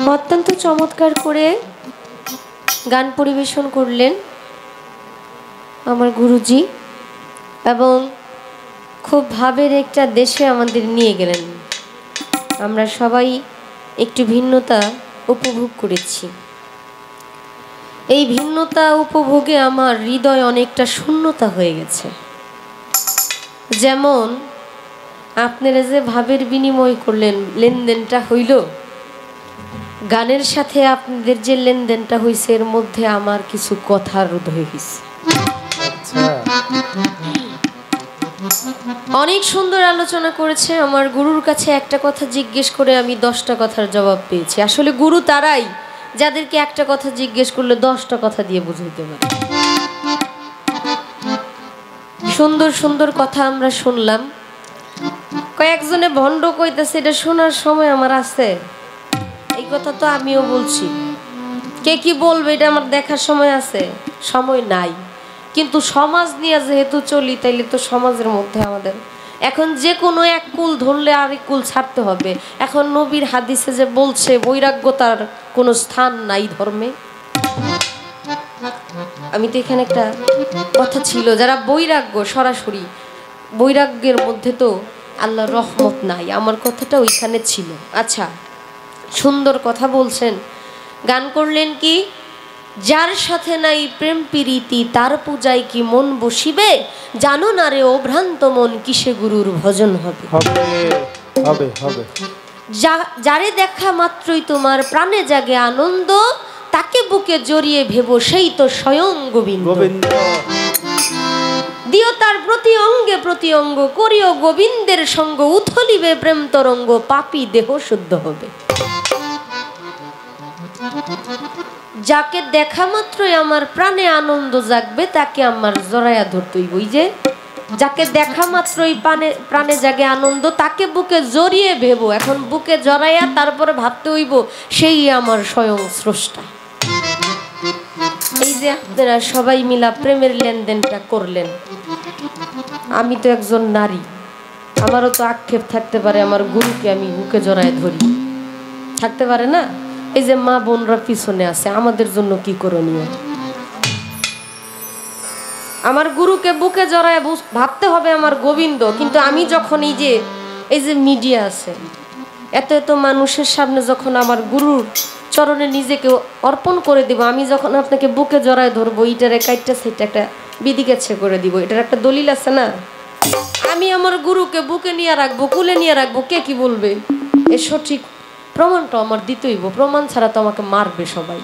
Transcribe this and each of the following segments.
অত্যন্ত চমৎকার করে গান পরিবেশন করলেন আমার গুরুজি এবং খুব ভাবের একটা দেশে আমাদের নিয়ে গেলেন। আমরা সবাই একটু ভিন্নতা উপভোগ করেছি। এই ভিন্নতা উপভোগে আমার হৃদয় অনেকটা শূন্যতা হয়ে গেছে। যেমন আপনারা যে ভাবের বিনিময় করলেন, লেনদেনটা হইল, গানের সাথে আপনাদের যে লেনদেনটা হয়েছে এর মধ্যে আমার কিছু কথা রোধ হয়ে গেছে। অনেক সুন্দর আলোচনা করেছে। আমার গুরুর কাছে একটা কথা জিজ্ঞেস করে আমি 10টা কথার জবাব পেয়েছি। আসলে গুরু তারাই যাদেরকে একটা কথা জিজ্ঞেস করলে 10টা কথা দিয়ে বুঝাইতে পারে। সুন্দর সুন্দর কথা আমরা শুনলাম। কয়েকজনে ভণ্ড কইতেছে, এটা শোনার সময় আমার আছে? এই কথা তো আমিও বলছি। কে কি বলবে এটা আমার দেখার সময় আছে? সময় নাই। কিন্তু সমাজ নিয়ে যেহেতু চলি, তাইলে তো সমাজের মধ্যে আমাদের এখন যে কোনো এক কুল ধরলে আরেক কুল ছাড়তে হবে। এখন নবীর হাদিসে যে বলছে বৈরাগ্যতার কোনো স্থান নাই ধর্মে। আমি তো এখানে একটা কথা ছিল, যারা বৈরাগ্য সরাসরি বৈরাগ্যের মধ্যে তো আল্লাহর রহমত নাই, আমার কথাটা ওইখানে ছিল। আচ্ছা, সুন্দর কথা বলছেন। গান করলেন কি, যার সাথে নাই প্রেম প্রীতি তার পূজায় কি মন বসিবে, জানো না রে ও ভ্রান্ত মন কিসে গুরুর ভজন হবে। যারে দেখা মাত্রই তোমার প্রাণে জাগে আনন্দ, তাকে বুকে জড়িয়ে ভেবো সেই তো স্বয়ং গোবিন্দ। দিও তার প্রতি অঙ্গে প্রতি অঙ্গ, করিও গোবিন্দের সঙ্গ, উথলিবে প্রেম তরঙ্গ, পাপী দেহ শুদ্ধ হবে। যাকে দেখা মাত্রই আমার প্রাণে আনন্দ জাগবে, তাকে আমার জড়াইয়া ধরতেই। ওই যে যাকে দেখা মাত্রই প্রাণে জাগে আনন্দ, তাকে বুকে জড়িয়ে ভেবো। এখন বুকে জড়াইয়া তারপরে ভাবতে হইব সেই আমার স্বয়ং স্রষ্টা। এই যে আপনারা সবাই মিলা প্রেমের লেনদেনটা করলেন, আমি তো একজন নারী, আমারও তো আক্ষেপ থাকতে পারে আমার গুরুকে আমি বুকে জড়ায় ধরি, থাকতে পারে না? এই যে মা বোনরা পিছনে আছে, আমাদের জন্য কি করণীয়? আমার গুরুকে বুকে জড়ায় ভাবতে হবে আমার গোবিন্দ। কিন্তু আমি যখন এই যে মিডিয়া আছে, এত এত মানুষের সামনে যখন আমার গুরুর চরণে নিজেকে অর্পণ করে দিব, আমি যখন আপনাকে বুকে জড়ায় ধরবো, এটারে কাইটটা সেটা একটা বিধিকেছে করে দিব, এটার একটা দলিল আছে না? আমি আমার গুরুকে বুকে নিয়ে রাখবো, কুলে নিয়ে রাখবো, কে কি বলবে? এ সঠিক প্রমাণটা আমার দিতেইব। প্রমাণ ছাড়া তো আমাকে মারবে সবাই,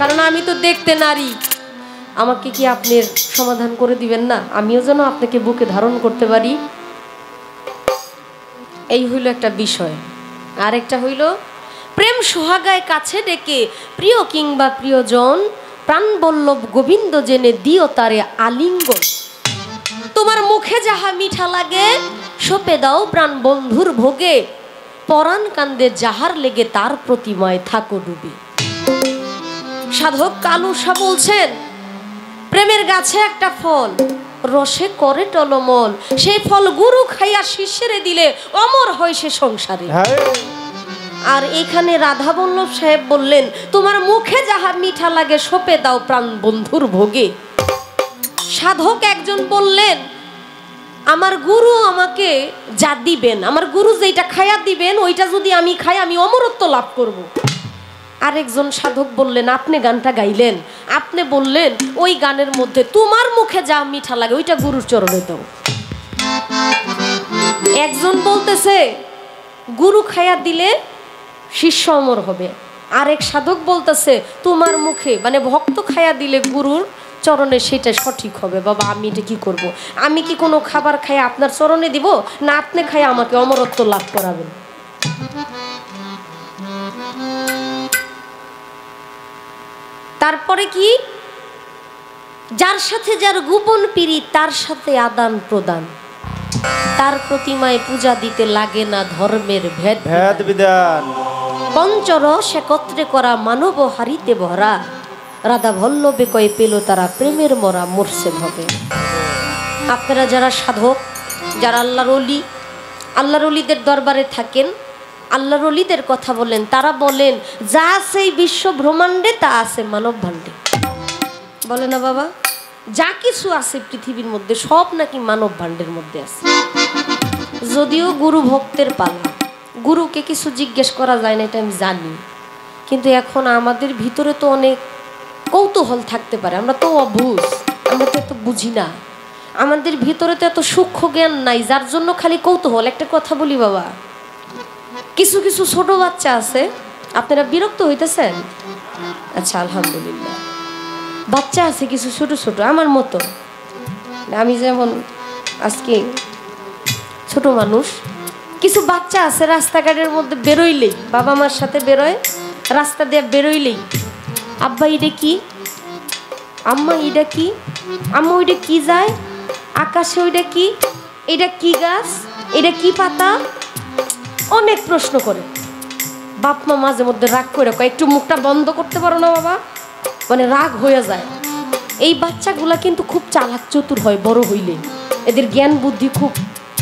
কারণ আমি তো দেখতে নারী। আমাকে কি আপনি সমাধান করে দিবেন না? আমিও যেন আপনাকে বুকে ধারণ করতে পারি। এই হইল একটা বিষয়। আরেকটা হইল, প্রেম সোহাগায় কাছে ডেকে প্রিয় কিংবা প্রিয়জন, প্রাণ বল্লভ গোবিন্দ জেনে দিও তারে আলিঙ্গন। তোমার মুখে যাহা মিঠা লাগে সপে দাও প্রাণ বন্ধুর ভোগে, পরাণ কান্দে যাহার লেগে তার প্রতিমায় থাকো ডুবে। সাধক কালুসা বলছেন, প্রেমের গাছে একটা ফল রসে করে টলমল, সেই ফল গুরু খাইয়া শিষ্যেরে দিলে অমর হয় সে সংসারে। আর এখানে রাধা বল্লভ সাহেব বললেন, তোমার মুখে যাহা মিঠা লাগে সপে দাও প্রাণ বন্ধুর ভোগে। সাধক একজন বললেন, আমার গুরু আমাকে যা দিবেন, আমার গুরু যেটা খাইয়া দিবেন, ওইটা যদি আমি খাই আমি অমরত্ব লাভ করব। আরেকজন সাধক বললেন, আপনি গানটা গাইলেন, আপনি বললেন ওই গানের মধ্যে তোমার মুখে যা মিঠা লাগে ওইটা গুরুর চরণে দাও। একজন বলতেছে গুরু খাইয়া দিলে শিষ্য অমর হবে, আরেক সাধক বলতেছে তোমার মুখে মানে ভক্ত খাইয়া দিলে গুরুর চরণে সেটা সঠিক হবে। বাবা, আমি এটা কি করব? আমি কি কোনো খাবার খাই আপনার চরণে দিব, না আপনি খাই আমাকে অমরত্ব লাভ করাবেন? তারপরে কি, যার সাথে যার গোপন পীড়িত তার সাথে আদান প্রদান, তার প্রতিমায় পূজা দিতে লাগে না ধর্মের ভেদ বিধান। পঞ্চরস একত্রে করা মানব হারিতে ভরা, রাধা বল্লভে কয়ে পেল তারা প্রেমের মরা মরছে ভাবে। আপনারা যারা সাধক, যারা আল্লাহর ওলি, আল্লাহর ওলিদের দরবারে থাকেন, আল্লাহর ওলিদের কথা বলেন, তারা বলেন যা আছে এই বিশ্ব ব্রহ্মাণ্ডে তা আছে মানব ভাণ্ডে। বলে না বাবা, যা কিছু আছে পৃথিবীর মধ্যে সব নাকি মানব ভাণ্ডের মধ্যে আছে। যদিও গুরু ভক্তের পালা, গুরুকে কিছু জিজ্ঞেস করা যায় না, এটা আমি জানি, কিন্তু এখন আমাদের ভিতরে তো অনেক কৌতূহল থাকতে পারে। আমরা তো অবুঝ, আমরা তো এত বুঝি না, আমাদের ভিতরে তো এত সূক্ষ্ম জ্ঞান নাই, যার জন্য খালি কৌতূহল। একটা কথা বলি বাবা, কিছু কিছু ছোট বাচ্চা আছে, আপনারা বিরক্ত হইতেছেন? আচ্ছা আলহামদুলিল্লাহ। বাচ্চা আছে কিছু ছোট ছোট আমার মতো, আমি যেমন আজকে ছোট মানুষ, কিছু বাচ্চা আছে রাস্তাঘাটের মধ্যে বেরোইলেই, বাবা মার সাথে বেরোয়, রাস্তা দিয়ে বেরোইলেই আব্বা এটা কি, আম্মা এটা কি, আম্মা ওইটা কি যায়, আকাশে ওইটা কি, এটা কি গাছ, এটা কি পাতা, অনেক প্রশ্ন করে। বাপ মা মাঝে মধ্যে রাগ করে কয় একটু মুখটা বন্ধ করতে পারো না বাবা, মানে রাগ হয়ে যায়। এই বাচ্চাগুলা কিন্তু খুব চালাক চতুর হয় বড় হইলে, এদের জ্ঞান বুদ্ধি খুব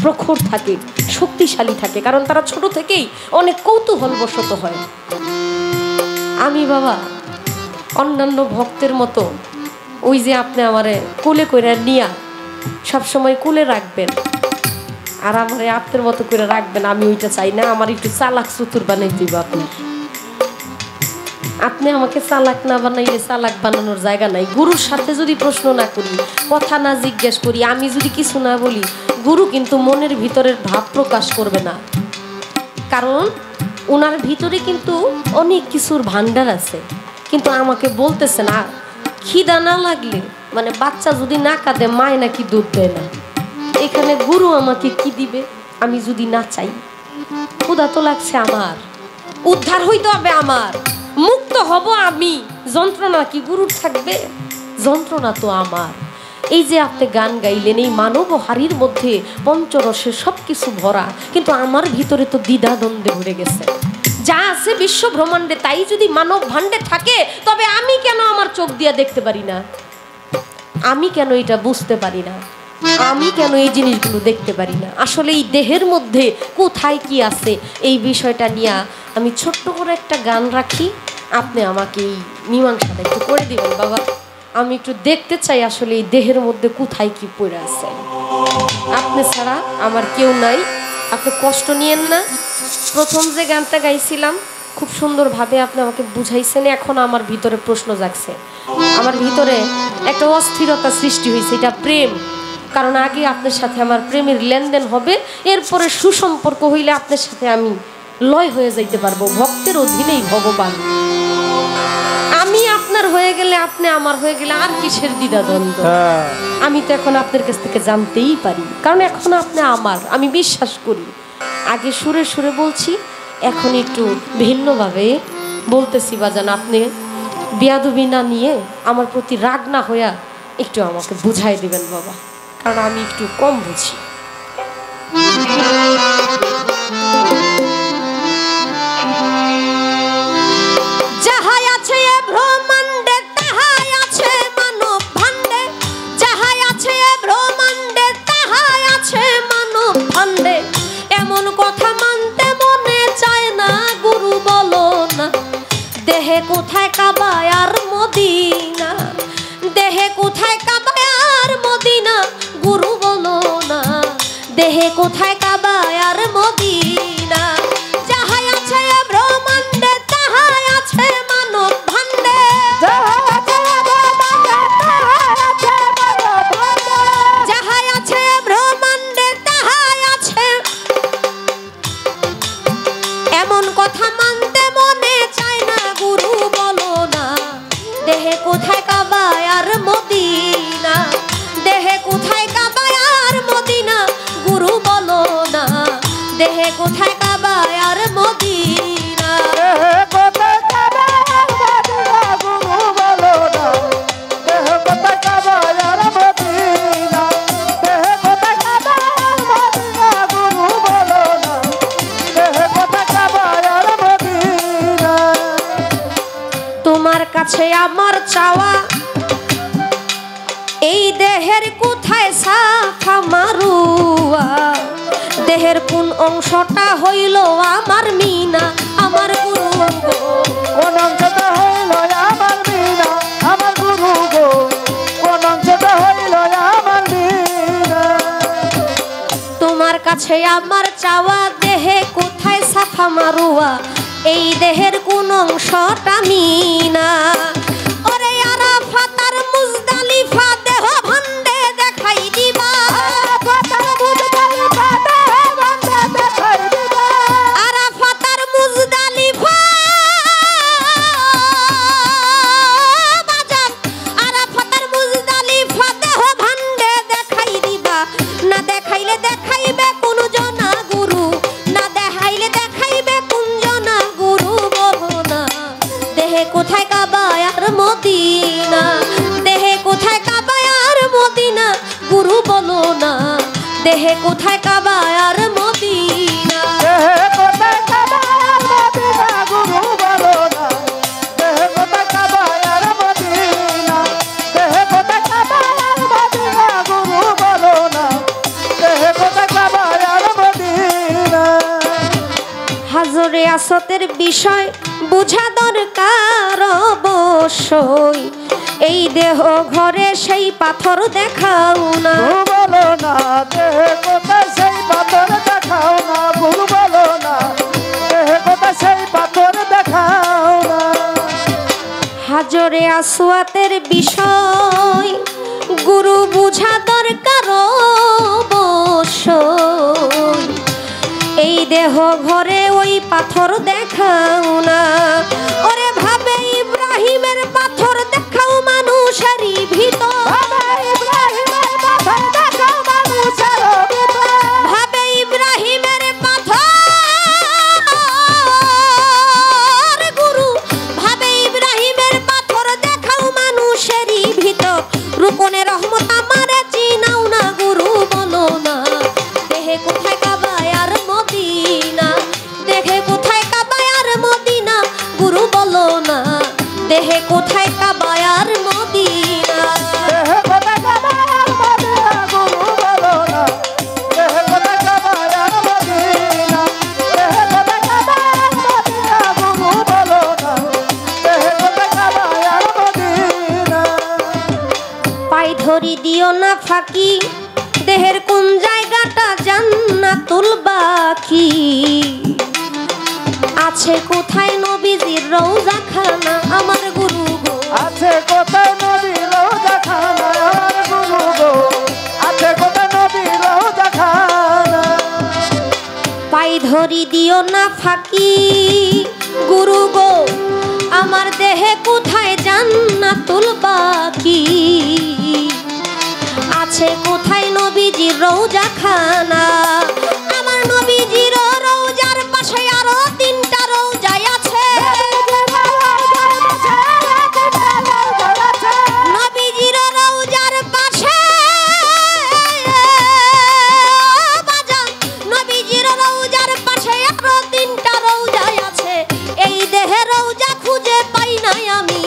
প্রখর থাকে, শক্তিশালী থাকে, কারণ তারা ছোট থেকেই অনেক কৌতূহলবশত হয়। আমি বাবা অন্যান্য ভক্তের মতো ওই যে আপনি আমারে কোলে করে নিয়া সবসময় কোলে রাখবেন, আর আমারে আপনার মতো করে রাখবেন, আমি ওইটা চাই না। আমার একটু চালাক চতুর বানাই দিব আপনি। আপনি আমাকে চালাক না বানাইলে চালাক বানানোর জায়গা নাই। গুরুর সাথে যদি প্রশ্ন না করি, কথা না জিজ্ঞেস করি, আমি যদি কিছু না বলি, গুরু কিন্তু মনের ভিতরের ভাব প্রকাশ করবে না, কারণ ওনার ভিতরে কিন্তু অনেক কিছুর ভান্ডার আছে, কিন্তু আমাকে বলতেছে না। খিদা না লাগলে, মানে বাচ্চা যদি না কাঁদে মায় নাকি দুধ দেয় না, এখানে গুরু আমাকে কি দিবে আমি যদি না চাই? ক্ষুধা তো লাগছে আমার, উদ্ধার হইতে হবে আমার, মুক্ত হব আমি, যন্ত্রণা কি গুরুর থাকবে? যন্ত্রণা তো আমার। এই যে আপনি গান গাইলেন, এই মানব হাড়ির মধ্যে পঞ্চরসের সব কিছু ভরা, কিন্তু আমার ভিতরে তো দ্বিধাদ্বন্দ্বে ভরে গেছে। যা আছে বিশ্ব ব্রহ্মাণ্ডে তাই যদি মানব ভাণ্ডে থাকে, তবে আমি কেন আমার চোখ দিয়ে দেখতে পারি না? আমি কেন এটা বুঝতে পারি না? আমি কেন এই জিনিসগুলো দেখতে পারি না? আসলে এই দেহের মধ্যে কোথায় কি আছে, এই বিষয়টা নিয়ে আমি ছোট্ট করে একটা গান রাখি, আপনি আমাকে এই মীমাংসাটা একটু করে দিবেন বাবা। আমি একটু দেখতে চাই আসলে এই দেহের মধ্যে কোথায় কি পড়ে আছে। আপনি ছাড়া আমার কেউ নাই, আপনি কষ্ট নিয়েন না। প্রথম যে গানটা গাইছিলাম খুব সুন্দরভাবে আপনি আমাকে বুঝাইছেন, এখন আমার ভিতরে প্রশ্ন জাগছে, আমার ভিতরে একটা অস্থিরতা সৃষ্টি হয়েছে, এটা প্রেম। কারণ আগে আপনার সাথে আমার প্রেমের লেনদেন হবে, এরপরে সুসম্পর্ক হইলে আপনার সাথে আমি লয় হয়ে যাইতে পারবো। ভক্তের অধীনেই ভগবান, আমি আপনার হয়ে গেলে আপনি আমার হয়ে গেলে আর কিসের দ্বিধাদ্বন্দ্ব? আমি তো এখন আপনার কাছ থেকে জানতেই পারি, কারণ এখন আপনি আমার, আমি বিশ্বাস করি। আগে সুরে সুরে বলছি, এখন একটু ভিন্নভাবে বলতেছি বাজান। আপনি বেয়াদবি না নিয়ে, আমার প্রতি রাগ না হইয়া একটু আমাকে বুঝাই দিবেন বাবা, কারণ আমি একটু কম বুঝি। যাহাই আছে এ ব্রহ্মাণ্ডে, তাহাই আছে মানব ভাণ্ডে। যাহাই আছে এ ব্রহ্মাণ্ডে, তাহাই আছে মানব ভাণ্ডে। এমন কথা মানতে মনে চায় না, গুরু বলো না। দেহে কোথায় কাবা আর মদিনা, দেহে কোথায় কাবা আর মদিনা, গুরু বলো না। দেহে কোথায় কাবা আর মদিনা। যাহাই আছে এ ব্রহ্মাণ্ডে, তাহাই আছে মানব ভাণ্ডে। যাহাই আছে এ ব্রহ্মাণ্ডে, তাহাই আছে। এমন কথা মানতে মনে চায় না, গুরু বলো না। দেহে কোথায় কাবা আর মদিনা, দেহে কোথায় কাবা আর মদিনা, গুরু বলো না। দেহে কোথায় কাবা আর মদিনা। তোমার কাছে আমার চাওয়া, এই দেহের কোথায় সাফা মারুয়া। দেহের কোন অংশটা হইল আমার মিনা আমার গুরু গো কোন অংশটা হইল আমার মিনা আমার গুরু গো কোন অংশটা হইল আমার মিনা তোমার কাছে আমার চাওয়া দেহে কোথায় সাফা মারুয়া এই দেহের কোন অংশটা মিনা ওরে আরাফাত আর মুজদালিফা দেহ ভান্ডে দেখাই দিবা আরাফাত আর মুজদালিফা বাজান আরাফাত আর মুজদালিফা দেহ ভান্ডে দেখাই দিবা না দেখাইলে দেখাইবে কোন জনা গুরু না দেখাইলে দেখাইবে কোন জনা গুরু বহনা দেহে কোথায় কাবা আর মদিনা দেহে কোথায় কাবা আর মদিনা গুরু বলো না দেহে কোথায় কাবা আর মদিনা দেহে কোথায় কাবা আর মদিনা গুরু বলো না দেহে কোথায় কাবা আর মদিনা দেহে কোথায় কাবা আর মদিনা গুরু বলো না দেহে কোথায় কাবা আর মদিনা হাজরে আসতের বিষয় বুঝা দরকার অবশ্যই এই দেহ ঘরে সেই পাথর দেখাও না গুরু বলো না দেহে কোথায় সেই পাথর দেখাও না গুরু বলো না দেহে কোথায় সেই পাথর দেখাও না হাজরে আসওয়াতের বিষয় গুরু বুঝা দরকার অবশ্যই এই দেহ ঘরে ওই পাথর দেখাও না ওরে ভাবে ইব্রাহিমের পাথর দেখাও মানুষেরই ভিতর ইব্রাহিমের পাথর দেখাও মানুষের ভিতর ভাবে ইব্রাহিমের পাথর গুরু ভাবে ইব্রাহিমের পাথর দেখাও মানুষেরই ভিতর রূপনে রহমত আমারে চিনাও না গুরু বলো না দেহে কোথায় কাবা আর মদিনা দেহে কোথায় কাবা আর মদিনা গুরু বলো না দেহে কোথায় কাবা আর মদিনা দেহে কোথায় কাবা আর মদিনা গুরু বলো না দেহে কোথায় কাবা আর মদিনা দেহে কোথায় কাবা আর মদিনা গুরু বলো না দেহে কোথায় কাবা আর মদিনা পাই ধরি দিও না ফাঁকি দেহের কোন জায়গাটা জান্নাতুল বাকি আছে কোথায় নবীজির রওজা খানা আমার গুরু গো আছে কোথায় নবীর রওজা খানা আমার গুরু গো আছে কোথায় নবীর রওজা খানা পাই ধরি দিও না ফাঁকি গুরু গো আমার দেহে কোথায় জান্নাতুল বাকি আছে কোথায় নবীজির রওজা খানা আমার নবীজির রওজার পাশে আরো তিনটা রওজা আছে নবীজির রওজার পাশে বাজান নবীজির রওজার পাশে আরো তিনটা রওজা আছে এই দেহে রওজা খুঁজে পাই না আমি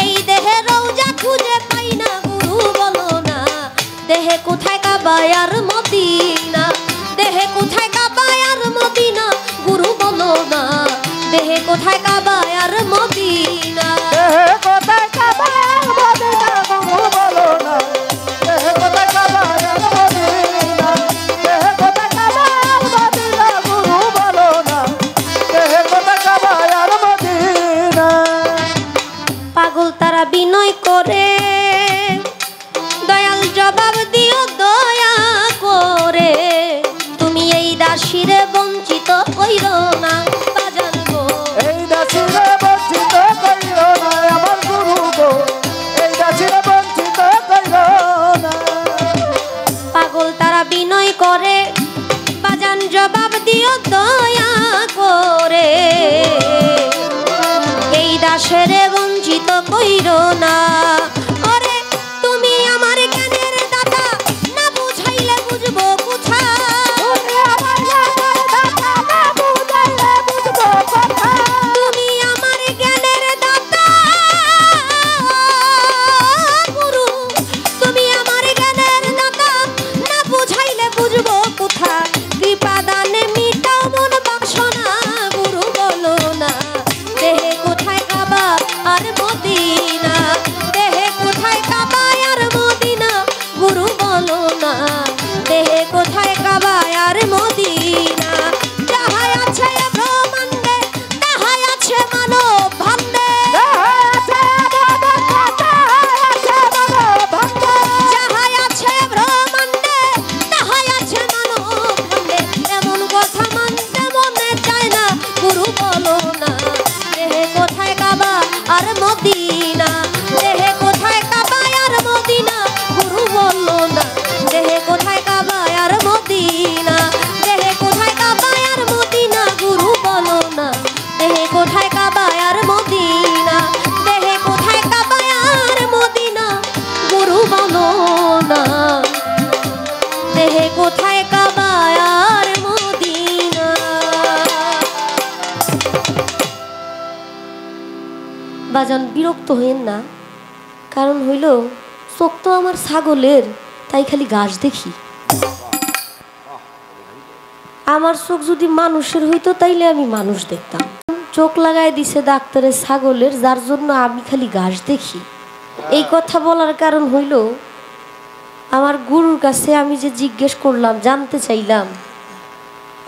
এই দেহে রওজা খুঁজে পাই না গুরু বলো না দেহে কোথায় কাবা আর মদিনা দেহে কোথায় কাবা আর মদিনা গুরু বলো না দেহে কোথায় কাবা আর মদিনা দেহে কোথায় কাবা আর মদিনা গুরু বলো না দেহে কোথায় কাবা আর মদিনা দেহে কোথায় কাবা আর মদিনা গুরু বলো না দেহে কোথায় কাবা আর মদিনা পাগল তারা বিনয় করে দয়াল জবাব দিও দয়া করে তুমি এই দাসীরে বঞ্চিত কইরো না বাজান গো এই দাসীরে বঞ্চিত কইরো না আমার গুরু গো এই দাসীরে বঞ্চিত কইরো না পাগল তারা বিনয় করে বাজান জবাব দিও দয়া করে এই দাসেরে বঞ্চিত কইরো না ওরে তুমি আমার জ্ঞানের দাতা না বুঝাইলে বুঝবো কোথায় তুমি আমার জ্ঞানের দাতা না বুঝাইলে বুঝবো কোথায় তুমি আমার জ্ঞানের দাতা গুরু তুমি আমার জ্ঞানের দাতা না বুঝাইলে বুঝবো কোথায় কৃপা মদিনা দেহে কোথায় কাবা আর মদিনা গুরু বলো না দেহে কোথায় কাবা আর মদিনা যাহাই আছে ব্রহ্মাণ্ডে তাহাই আছে মানব ভাণ্ডে যাহাই আছে ব্রহ্মাণ্ডে তাহাই আছে মানব ভাণ্ডে এমন কথা মানতে মনে চায় না গুরু বলো না দেহে কোথায় কাবা আর মদিনা দেহে কোথায় কাবা আর মদিনা গুরু বলো না দেহে কোথায় কাবা আর মদিনা দেহে কোথায় কাবা আর মদিনা গুরু বলো না দেহে কোথায় কাবা আর মদিনা দেহে কোথায় কাবা আর মদিনা গুরু বলো না দেহে কোথায় কাবা আর মদিনা। বাজান বিরক্ত হইেন না, কারণ হইল চোখ তো আমার ছাগলের, তাই খালি ঘাস দেখি। আমার চোখ যদি মানুষের হইতো তাইলে আমি মানুষ দেখতাম। চোখ লাগাই দিছে ডাক্তারের ছাগলের, যার জন্য আমি খালি ঘাস দেখি। এই কথা বলার কারণ হইল আমার গুরুর কাছে আমি যে জিজ্ঞেস করলাম, জানতে চাইলাম,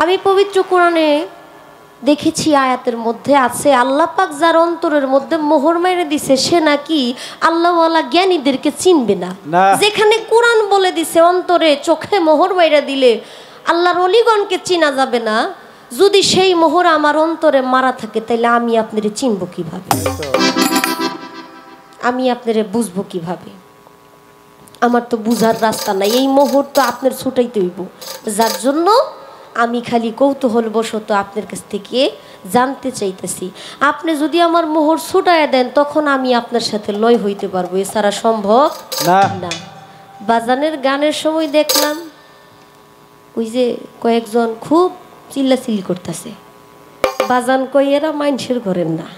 আমি পবিত্র কোরআনে দেখেছি আয়াতের মধ্যে আছে আল্লাহ পাক যার অন্তরের মধ্যে মোহর মেরে দিছে সে নাকি আল্লাহওয়ালা জ্ঞানীদেরকে চিনবে না। যেখানে কোরআন বলে দিছে অন্তরে চোখে মোহর মেরে দিলে আল্লাহর অলিগণকে চিনা যাবে না, যদি সেই মোহর আমার অন্তরে মারা থাকে তাহলে আমি আপনারে চিনব কিভাবে, আমি আপনারে বুঝবো কিভাবে? আমার তো বুঝার রাস্তা নাই। এই মোহর তো আপনার ছুটাইতে হইব, যার জন্য আমি খালি কৌতূহলবশত আপনার কাছ থেকে জানতে চাইতেছি। আপনি যদি আমার মোহর ছুটাইয়া দেন তখন আমি আপনার সাথে লয় হইতে পারবো, এছাড়া সম্ভব না। বাজানের গানের সময় দেখলাম ওই যে কয়েকজন খুব চিল্লাচিল্লি করতেছে। বাজান কই এরা মানুষের ঘরের না,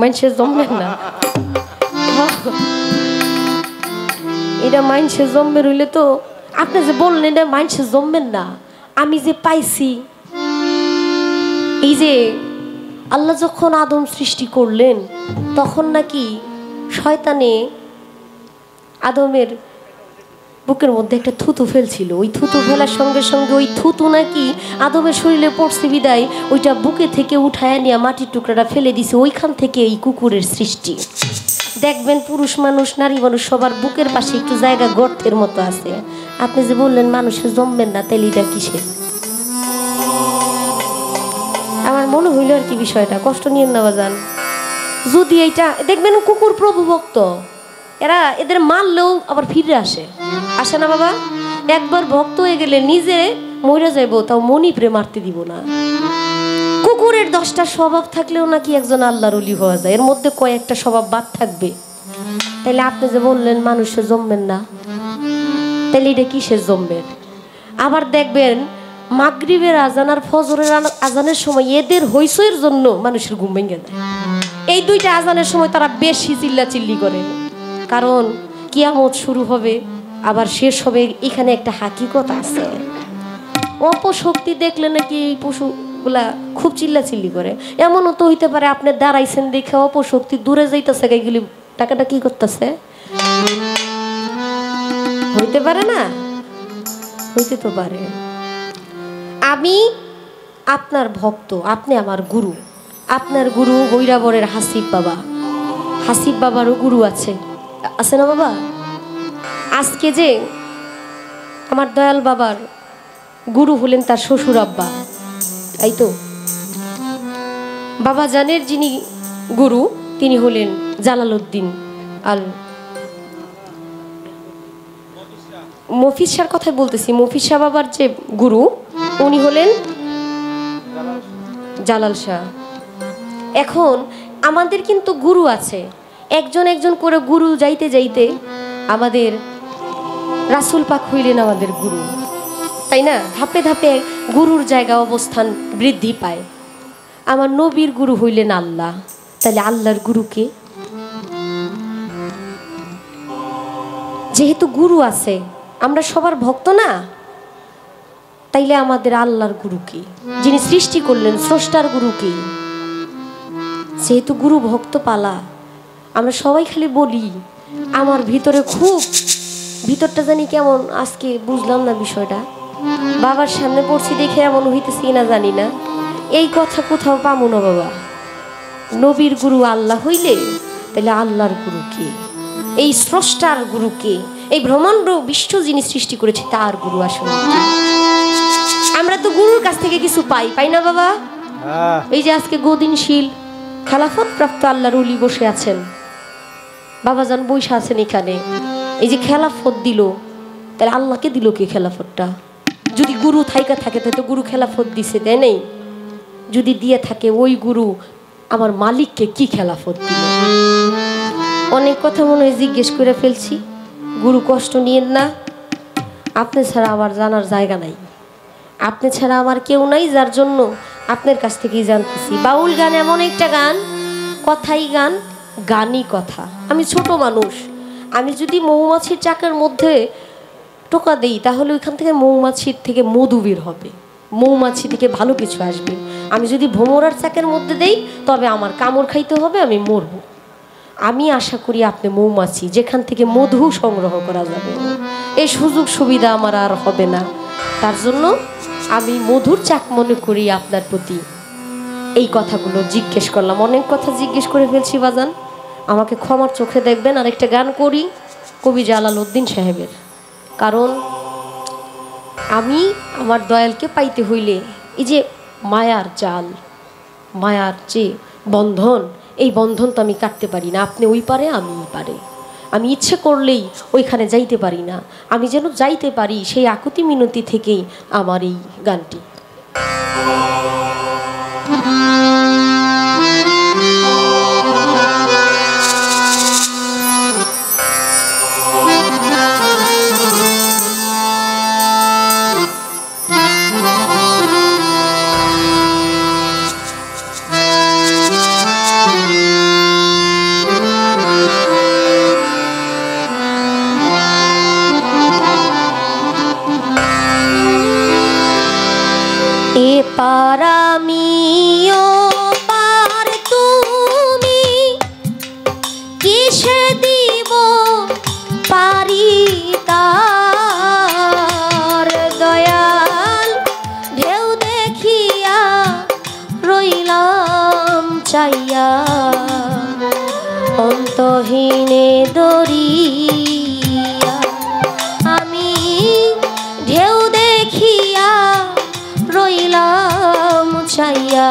মানুষের জন্মের না, এটা মানুষের জন্মের হইলে তো আপনি যে বললেন এটা মানুষের জন্মের না। আমি যে পাইছি, এই যে আল্লাহ যখন আদম সৃষ্টি করলেন তখন নাকি শয়তানে আদমের বুকের মধ্যে একটা থুতু ফেলছিল। ওই থুতু ফেলার সঙ্গে সঙ্গে ওই থুতু নাকি আদমের শরীরে পড়ছে বিদায় ওইটা বুকে থেকে উঠায় নিয়ে মাটির টুকরাটা ফেলে দিছে। ওইখান থেকে এই কুকুরের সৃষ্টি। দেখবেন পুরুষ মানুষ নারী মানুষ সবার বুকের পাশে একটু জায়গা গর্তের মতো আছে। আপনি যে বললেন মানুষের জমবেন না, তাহলে এটা কিসের? আমার মনে হইল আর কি বিষয়টা, কষ্ট নিয়ে না বাজান। যদি এইটা দেখবেন কুকুর প্রভু ভক্ত, এরা এদের মারলেও আবার ফিরে আসে না বাবা? একবার ভক্ত হয়ে গেলে নিজে মরে যাইব, তাও মনিপরে মারতে দিব না। কুকুরের 10টা স্বভাব থাকলেও নাকি একজন আল্লাহর ওলি হওয়া যায়, এর মধ্যে কয়েকটা স্বভাব বাদ থাকবে। তাইলে আপনি যে বললেন মানুষের জমবেন না, তাইলে এটা কিসের জমবেন? আবার দেখবেন মাগরিবের আজান আর ফজরের আজানের সময় এদের হইচইয়ের জন্য মানুষের ঘুম ভেঙে যায়। এই দুইটা আজানের সময় তারা বেশি চিল্লাচিল্লি করে, কারণ কিয়ামত শুরু হবে আবার শেষ হবে। এখানে একটা হাকিকত আছে, অপশক্তি দেখলে নাকি এই পশুগুলা খুব চিল্লাচিল্লি করে। এমনও তো হইতে পারে আপনি দাঁড়াইছেন দেখে অপশক্তি দূরে যাইতেছে, এইগুলি টাকাটা কি করতেছে, হইতে পারে না? হইতে তো পারে। আমি আপনার ভক্ত, আপনি আমার গুরু। আপনার গুরু বৈরাবরের হাসিব বাবা, হাসিব বাবারও গুরু আছে না বাবা? আজকে যে আমার দয়াল বাবার গুরু হলেন তার শ্বশুর আব্বা, তাই তো? বাবা জানের যিনি গুরু তিনি হলেন জালালউদ্দিন আল মফিজ শাহর কথাই বলতেছি। মফিজ শাহ বাবার যে গুরু উনি হলেন জালাল শাহ। এখন আমাদের কিন্তু গুরু আছে, একজন একজন করে গুরু যাইতে যাইতে আমাদের রাসূল পাক হইলেন আমাদের গুরু, তাই না? ধাপে ধাপে গুরুর জায়গা অবস্থান বৃদ্ধি পায়। আমার নবীর গুরু হইলেন আল্লাহ, তাহলে আল্লাহর গুরুকে? যেহেতু গুরু আছে, আমরা সবার ভক্ত না, তাইলে আমাদের আল্লাহর গুরু কি? যিনি সৃষ্টি করলেন, স্রষ্টার গুরু কি? যেহেতু গুরু ভক্ত পালা, আমরা সবাই খালি বলি, আমার ভিতরে খুব ভিতরটা জানি কেমন, আজকে বুঝলাম না বিষয়টা। বাবার সামনে পড়ছি দেখে এমন হইতেছি না জানি না, এই কথা কোথাও পাবো না বাবা। নবীর গুরু আল্লাহ হইলে তাহলে আল্লাহর গুরু কে? এই স্রষ্টার গুরু কে? এই ব্রহ্মাণ্ড বিশ্ব যিনি সৃষ্টি করেছে তার গুরু আসলে কে? আমরা তো গুরুর কাছ থেকে কিছু পাই না বাবা। এই যে আজকে গদিনশীল খেলাফত প্রাপ্ত আল্লাহর ওলি বসে আছেন, বাবাজান বৈশা আছেন এখানে, এই যে খেলাফত দিল, তাহলে আল্লাহকে দিল কে খেলাফতটা? যদি গুরু থাইকা থাকে তাহলে তো গুরু খেলাফত দিছে, তাই নেই? যদি দিয়ে থাকে ওই গুরু আমার মালিককে কি খেলাফত দিল? অনেক কথা মনে হয় জিজ্ঞেস করে ফেলছি, গুরু কষ্ট নিয়েন না। আপনি ছাড়া আমার জানার জায়গা নাই, আপনি ছাড়া আমার কেউ নাই, যার জন্য আপনার কাছ থেকেই জানতেছি। বাউল গান এমন একটা গান, কথাই গান, গানই কথা। আমি ছোট মানুষ, আমি যদি মৌমাছির চাকের মধ্যে টোকা দেই তাহলে ওইখান থেকে মৌমাছির থেকে মধু বের হবে, মৌমাছি থেকে ভালো কিছু আসবে। আমি যদি ভোমরার চাকের মধ্যে দেই তবে আমার কামড় খাইতে হবে, আমি মরব। আমি আশা করি আপনি মৌমাছি, যেখান থেকে মধু সংগ্রহ করা যাবে, এই সুযোগ সুবিধা আমার আর হবে না। তার জন্য আমি মধুর চাক মনে করি আপনার প্রতি এই কথাগুলো জিজ্ঞেস করলাম। অনেক কথা জিজ্ঞেস করে ফেলছি বাজান, আমাকে ক্ষমার চোখে দেখবেন। আর একটা গান করি কবি জালালউদ্দিন সাহেবের, কারণ আমি আমার দয়ালকে পাইতে হইলে এই যে মায়ার জাল, মায়ার যে বন্ধন, এই বন্ধন তো আমি কাটতে পারি না। আপনি ওই পারে, আমি এই পারে, আমি ইচ্ছে করলেই ওইখানে যাইতে পারি না। আমি যেন যাইতে পারি সেই আকুতি মিনতি থেকেই আমার এই গানটি। এপার আমিও পার, তুমি কিসে দিব পারি তার? দয়াল ঢেউ দেখিয়া রইলাম চাইয়া, অন্তহীনে দরিয়া। আমি ঢেউ দেখিয়া রইলাম চাইয়া,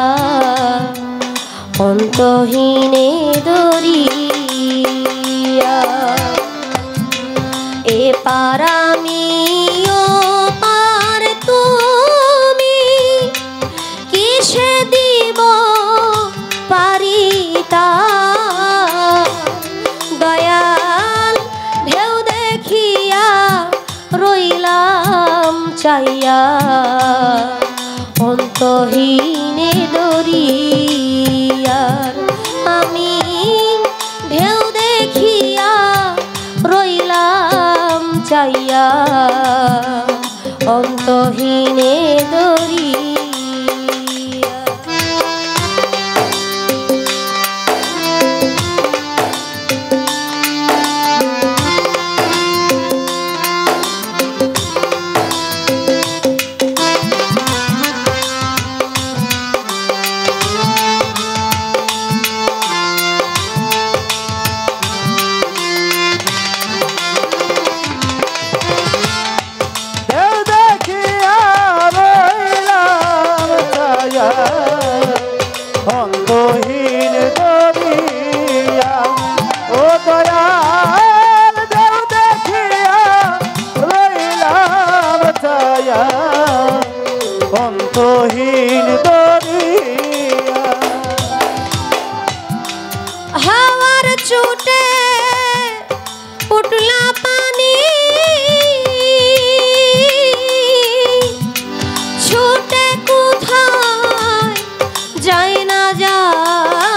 অন্তহীনে দরিয়া। এপার আমিও পার, তুমি কিসে দিব পারি তার? দয়াল ঢেউ দেখিয়া রইলাম চাইয়া, অন্তহীনে দরিয়ার। আমি ঢেউ দেখিয়া রইলাম চাইয়া, অন্তহীনে দরিয়া। অন্তহীন দরিয়া, ও দয়াল ঢেউ দেখিয়া রইলাম ছায়া, অন্তহীন দরিয়া। হাওয়ার চোটে উঠলা পানি, ছুটে কোথায় যায় না যায়।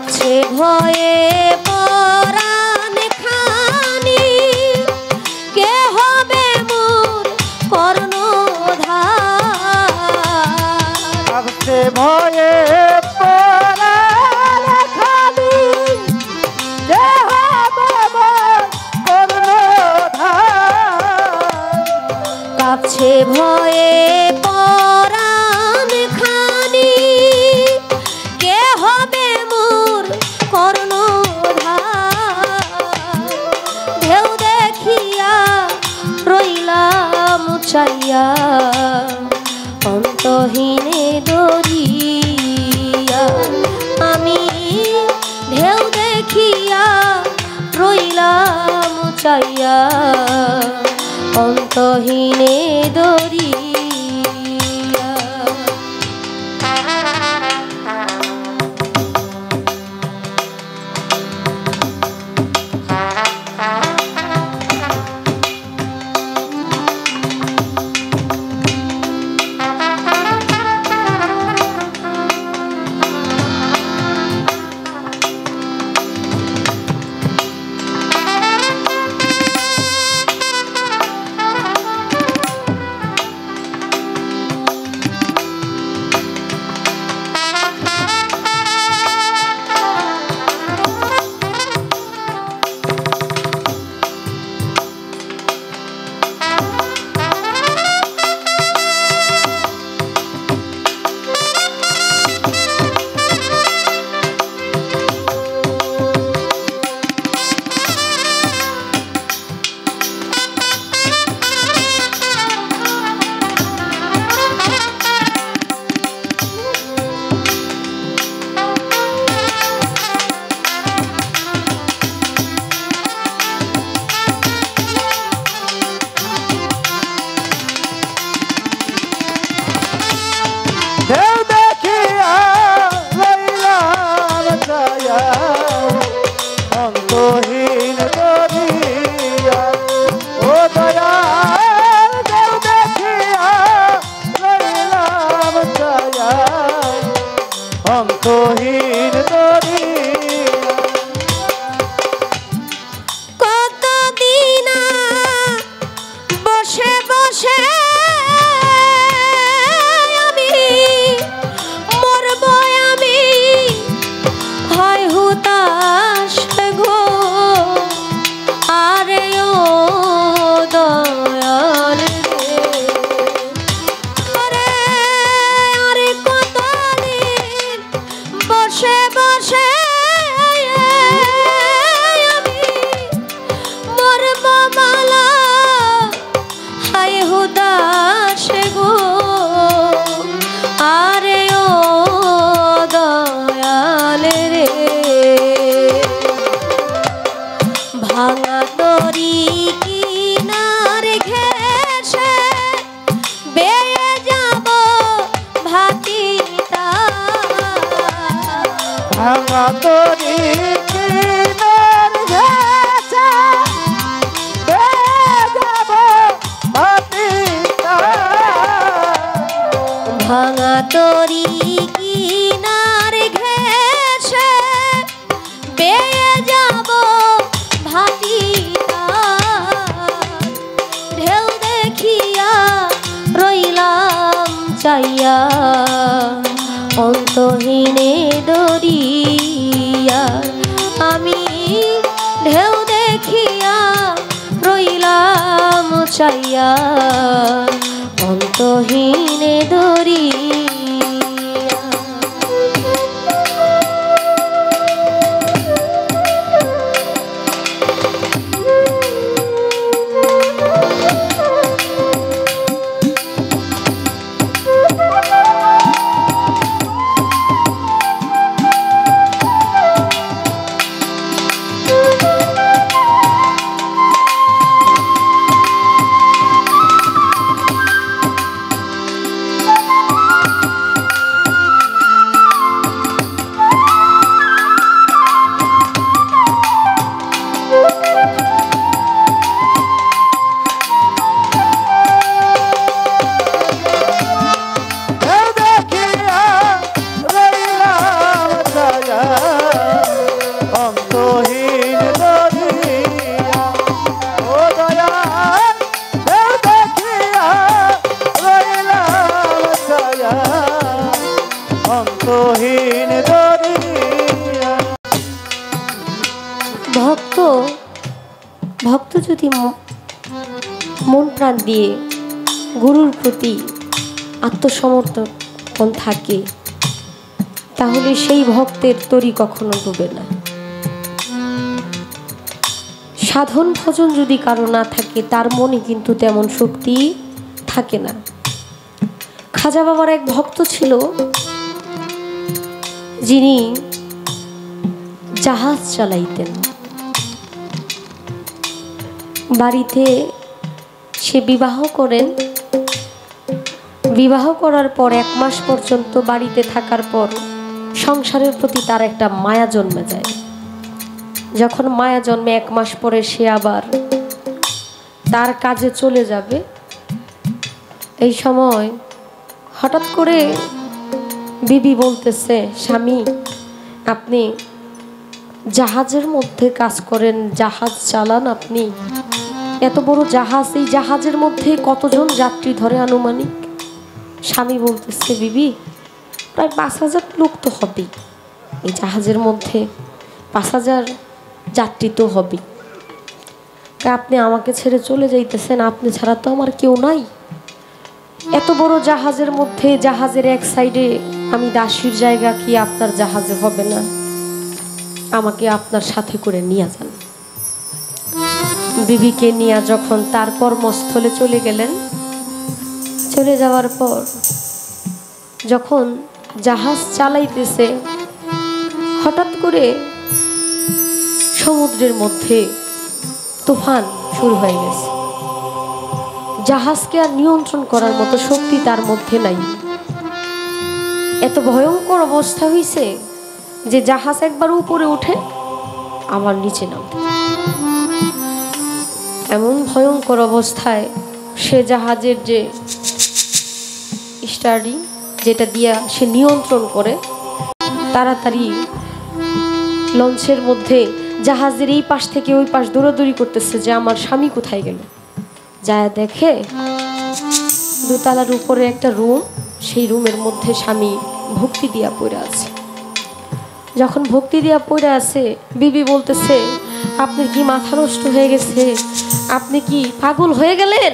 কাঁপছে ভয়ে পরাণ খানি, কে হবে মোর কর্ণধার। কাঁপছে ভয়ে পরাণ খানি, কে হবে মোর কর্ণধার। কাঁপছে ভয়ে পরাণ খানি, কে হবে মোর কর্ণধার। ঢেউ দেখিয়া রইলাম চাইয়া, অন্তহীনে দরিয়া। আমি ঢেউ দেখিয়া রইলাম চাইয়া, অন্তহীনে দরিয়া। ঢেউ দেখিয়া রইলাম চাইয়া, অন্তহীন দরিয়া। ও দয়াল, ঢেউ দেখিয়া রইলাম চাইয়া, অন্তহীন দরিয়া। কতদিন বসে বসে আমি মরব, আমি হয় হুতাশ গো। আরে ও দয়াল রে, আরে আরে কতদিন বসে বসে আমি মরব মালা, হায় হুদাস গো। আরে ও দয়াল রে, ভাঙা তরি কিনার ঘেঁষে বেয়ে যাব ভাতিটা। ভাঙা তরি কিনার ঘেঁষে বেয়ে যাব ভাতিটা। ভাঙা তরি কিনার ঘেঁষে বেয়ে যাব ভাতিটা। ঢেউ দেখিয়া রইলাম চাইয়া, অন্তহীনে দরিয়া। আমি ঢেউ দেখিয়া রইলাম চাইয়া, অন্তহীনে দরিয়া। অন্তহীন দুনিয়া। ভক্ত যদি মন প্রাণ দিয়ে গুরুর প্রতি আত্মসমর্পণ থাকে, তাহলে সেই ভক্তের তরি কখনো ডুবে না। সাধন ভজন যদি কারো না থাকে, তার মনে কিন্তু তেমন শক্তি থাকে না। খাজা বাবার এক ভক্ত ছিল, যিনি জাহাজ চালাইতেন। বাড়িতে সে বিবাহ করেন। বিবাহ করার পর 1 মাস পর্যন্ত বাড়িতে থাকার পর সংসারের প্রতি তার একটা মায়া জন্মে যায়। যখন মায়া জন্মে 1 মাস পরে সে আবার তার কাজে চলে যাবে। এই সময় হঠাৎ করে বিবি বলতেছে, স্বামী আপনি জাহাজের মধ্যে কাজ করেন, জাহাজ চালান, আপনি এত বড় জাহাজ, এই জাহাজের মধ্যে কতজন যাত্রী ধরে আনুমানিক? স্বামী বলতেছে, বিবি প্রায় 5000 লোক তো হবে, এই জাহাজের মধ্যে 5000 যাত্রী তো হবে। আপনি আমাকে ছেড়ে চলে যাইতেছেন, আপনি ছাড়া তো আমার কেউ নাই। এত বড় জাহাজের মধ্যে, জাহাজের এক সাইডে আমি দাসীর জায়গা, কি আপনার জাহাজে হবে না? আমাকে আপনার সাথে করে নিয়ে যান। বিবিকে নিয়ে যখন তার কর্মস্থলে চলে গেলেন, চলে যাওয়ার পর যখন জাহাজ চালাইতেছে, হঠাৎ করে সমুদ্রের মধ্যে তুফান শুরু হয়ে গেছে। জাহাজকে আর নিয়ন্ত্রণ করার মতো শক্তি তার মধ্যে নাই। এত ভয়ঙ্কর অবস্থা হয়েছে যে জাহাজ একবার উপরে উঠে আবার নিচে নামে। এমন ভয়ঙ্কর অবস্থায় সে জাহাজের যে স্টার্ডিং, যেটা দিয়া সে নিয়ন্ত্রণ করে, তাড়াতাড়ি লঞ্চের মধ্যে জাহাজের এই পাশ থেকে ওই পাশ দৌড়াদৌড়ি করতেছে যে আমার স্বামী কোথায় গেল। যায় দেখে দোতলার উপরে একটা রুম, সেই রুমের মধ্যে স্বামী ভক্তি দিয়া পড়ে আছে। যখন ভক্তি দিয়া পড়ে আছে, বিবি বলতেছে, আপনার কি মাথা নষ্ট হয়ে গেছে? আপনি কি পাগল হয়ে গেলেন?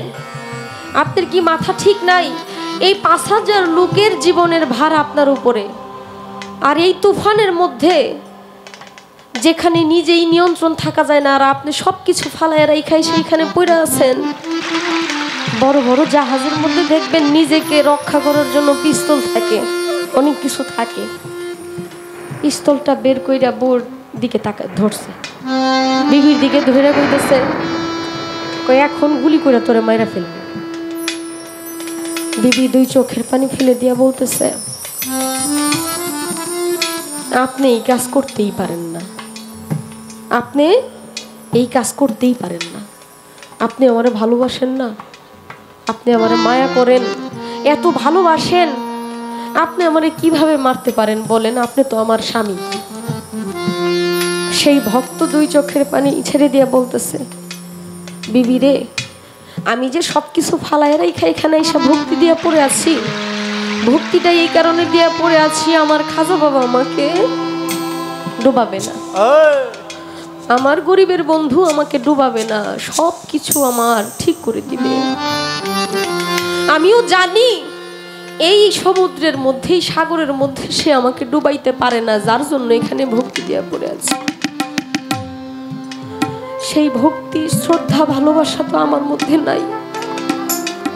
আপনার কি মাথা ঠিক নাই? এই 5000 লোকের জীবনের ভার আপনার উপরে, আর এই তুফানের মধ্যে যেখানে নিজেই নিয়ন্ত্রণ থাকা যায় না, আর আপনি সব কিছু ফালায় রাইখাই সেইখানে পড়ে আছেন। বড় বড় জাহাজের মধ্যে দেখবেন নিজেকে রক্ষা করার জন্য পিস্তল থাকে, অনেক কিছু থাকে। পিস্তলটা বের কইরা বোর দিকে তাকা ধরছে, বিবির দিকে ধরে কইতেছে, কই এখন গুলি করে তোরে মাইরা ফেলবে। বিবি 2 চোখের পানি ফেলে দিয়া বলতেছে, আপনি এই কাজ করতেই পারেন না, আপনি এই কাজ করতেই পারেন না। আপনি আমারে ভালোবাসেন না, আপনি আমারে মায়া করেন, এত ভালোবাসেন, আপনি আমারে কিভাবে মারতে পারেন বলেন? আপনি তো আমার স্বামী। সেই ভক্ত 2 চোখের পানি ছেড়ে দিয়ে বলতেছে, বিবি রে, আমি যে সব কিছু ফালায় রাইখা এখানে এসে ভক্তি দিয়ে পড়ে আছি, ভক্তিটা এই কারণে দিয়ে পড়ে আছি, আমার খাজা বাবা আমাকে ডুবাবে না, আমার গরিবের বন্ধু আমাকে ডুবাবে না, সব কিছু আমার ঠিক করে দিবে। আমিও জানি এই সমুদ্রের মধ্যে, এই সাগরের মধ্যে সে আমাকে ডুবাইতে পারে না, যার জন্য এখানে ভক্তি দিয়ে পড়ে আছে। সেই ভক্তি, শ্রদ্ধা, ভালোবাসা তো আমার মধ্যে নাই।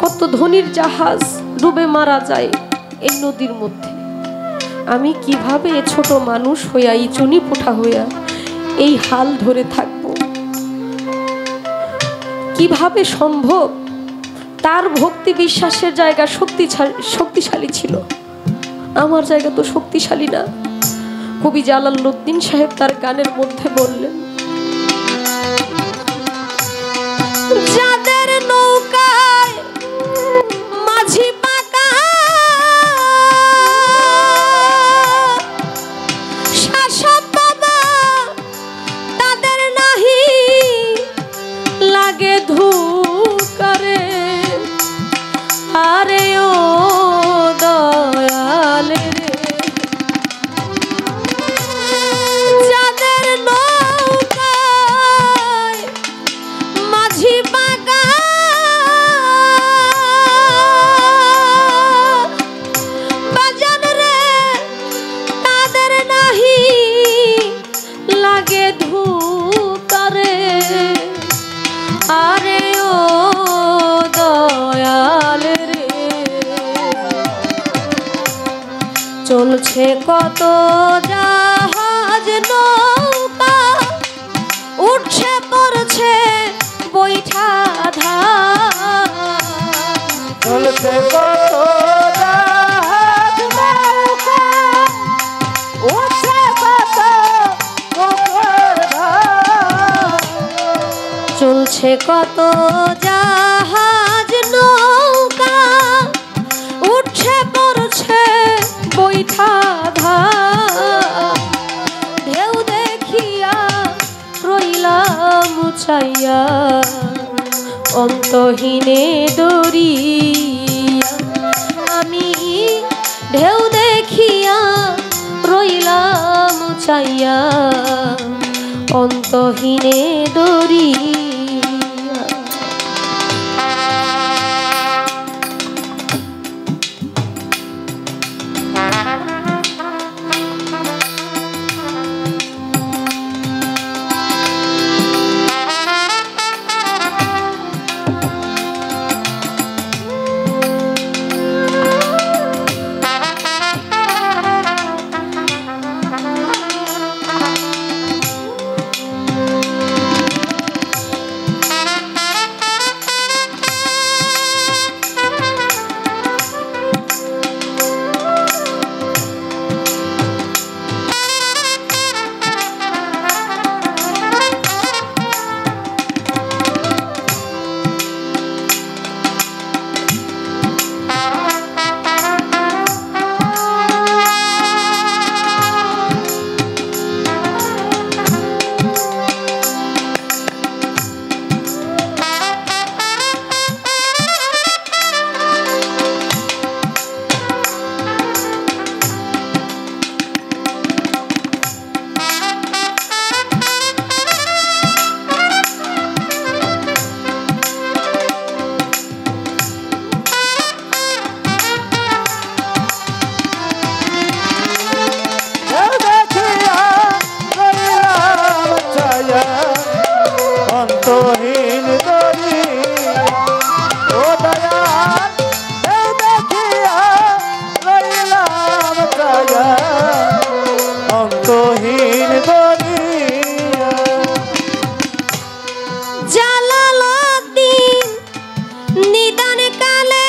কত ধনীর জাহাজ ডুবে মারা যায় এই নদীর মধ্যে, আমি কিভাবে ছোট মানুষ হইয়া, এই চুনি পোঠা হইয়া এই হাল ধরে থাকব? কিভাবে সম্ভব? তার ভক্তি বিশ্বাসের জায়গা শক্তিশালী ছিল, আমার জায়গা তো শক্তিশালী না। কবি জালালউদ্দিন সাহেব তার গানের মধ্যে বললেন, যাদের নৌকায় মাঝি পাকা শাসক বাবা, তাদের নাহি লাগে ধুকারে। আরে ও দয়ালে রে, চলছে কত জাহাজ নৌকা, উঠছে পড়ছে বৈঠা ধার। চলছে কত জাহাজ নৌকা, উঠছে কত পুকুর ধার। চলছে কত জাহাজ নৌকা, উঠছে পড়ছে বৈঠা ধার। ঢেউ দেখিয়া রইলাম চাইয়া, অন্তহীনে দরিয়া। আমি ঢেউ দেখিয়া রইলাম চাইয়া, অন্তহীনে দরিয়া। অন্তহীন দরিয়া, ও দয়াল ঢেউ দেখিয়া রইলাম চাইয়া, অন্তহীন দরিয়া। জালালউদ্দিন নিদান কালে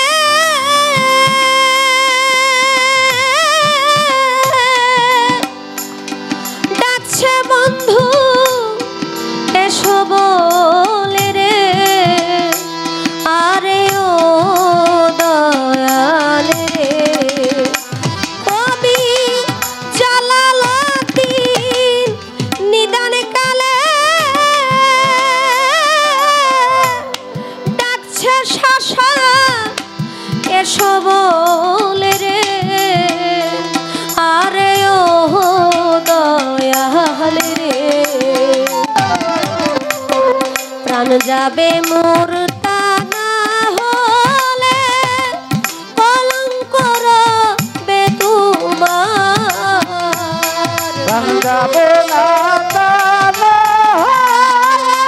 ডাকছে বন্ধু এসো বলে রে, আরে ও দয়ালে রে। কবি জালালউদ্দিন নিদান কালে ডাকছে শাসা এসো বলে রে, আরে ও দয়ালে রে। প্রাণ যাবে মোর তা না হলে, কলঙ্ক রবে তোমার। প্রাণ যাবে না তা না হলে,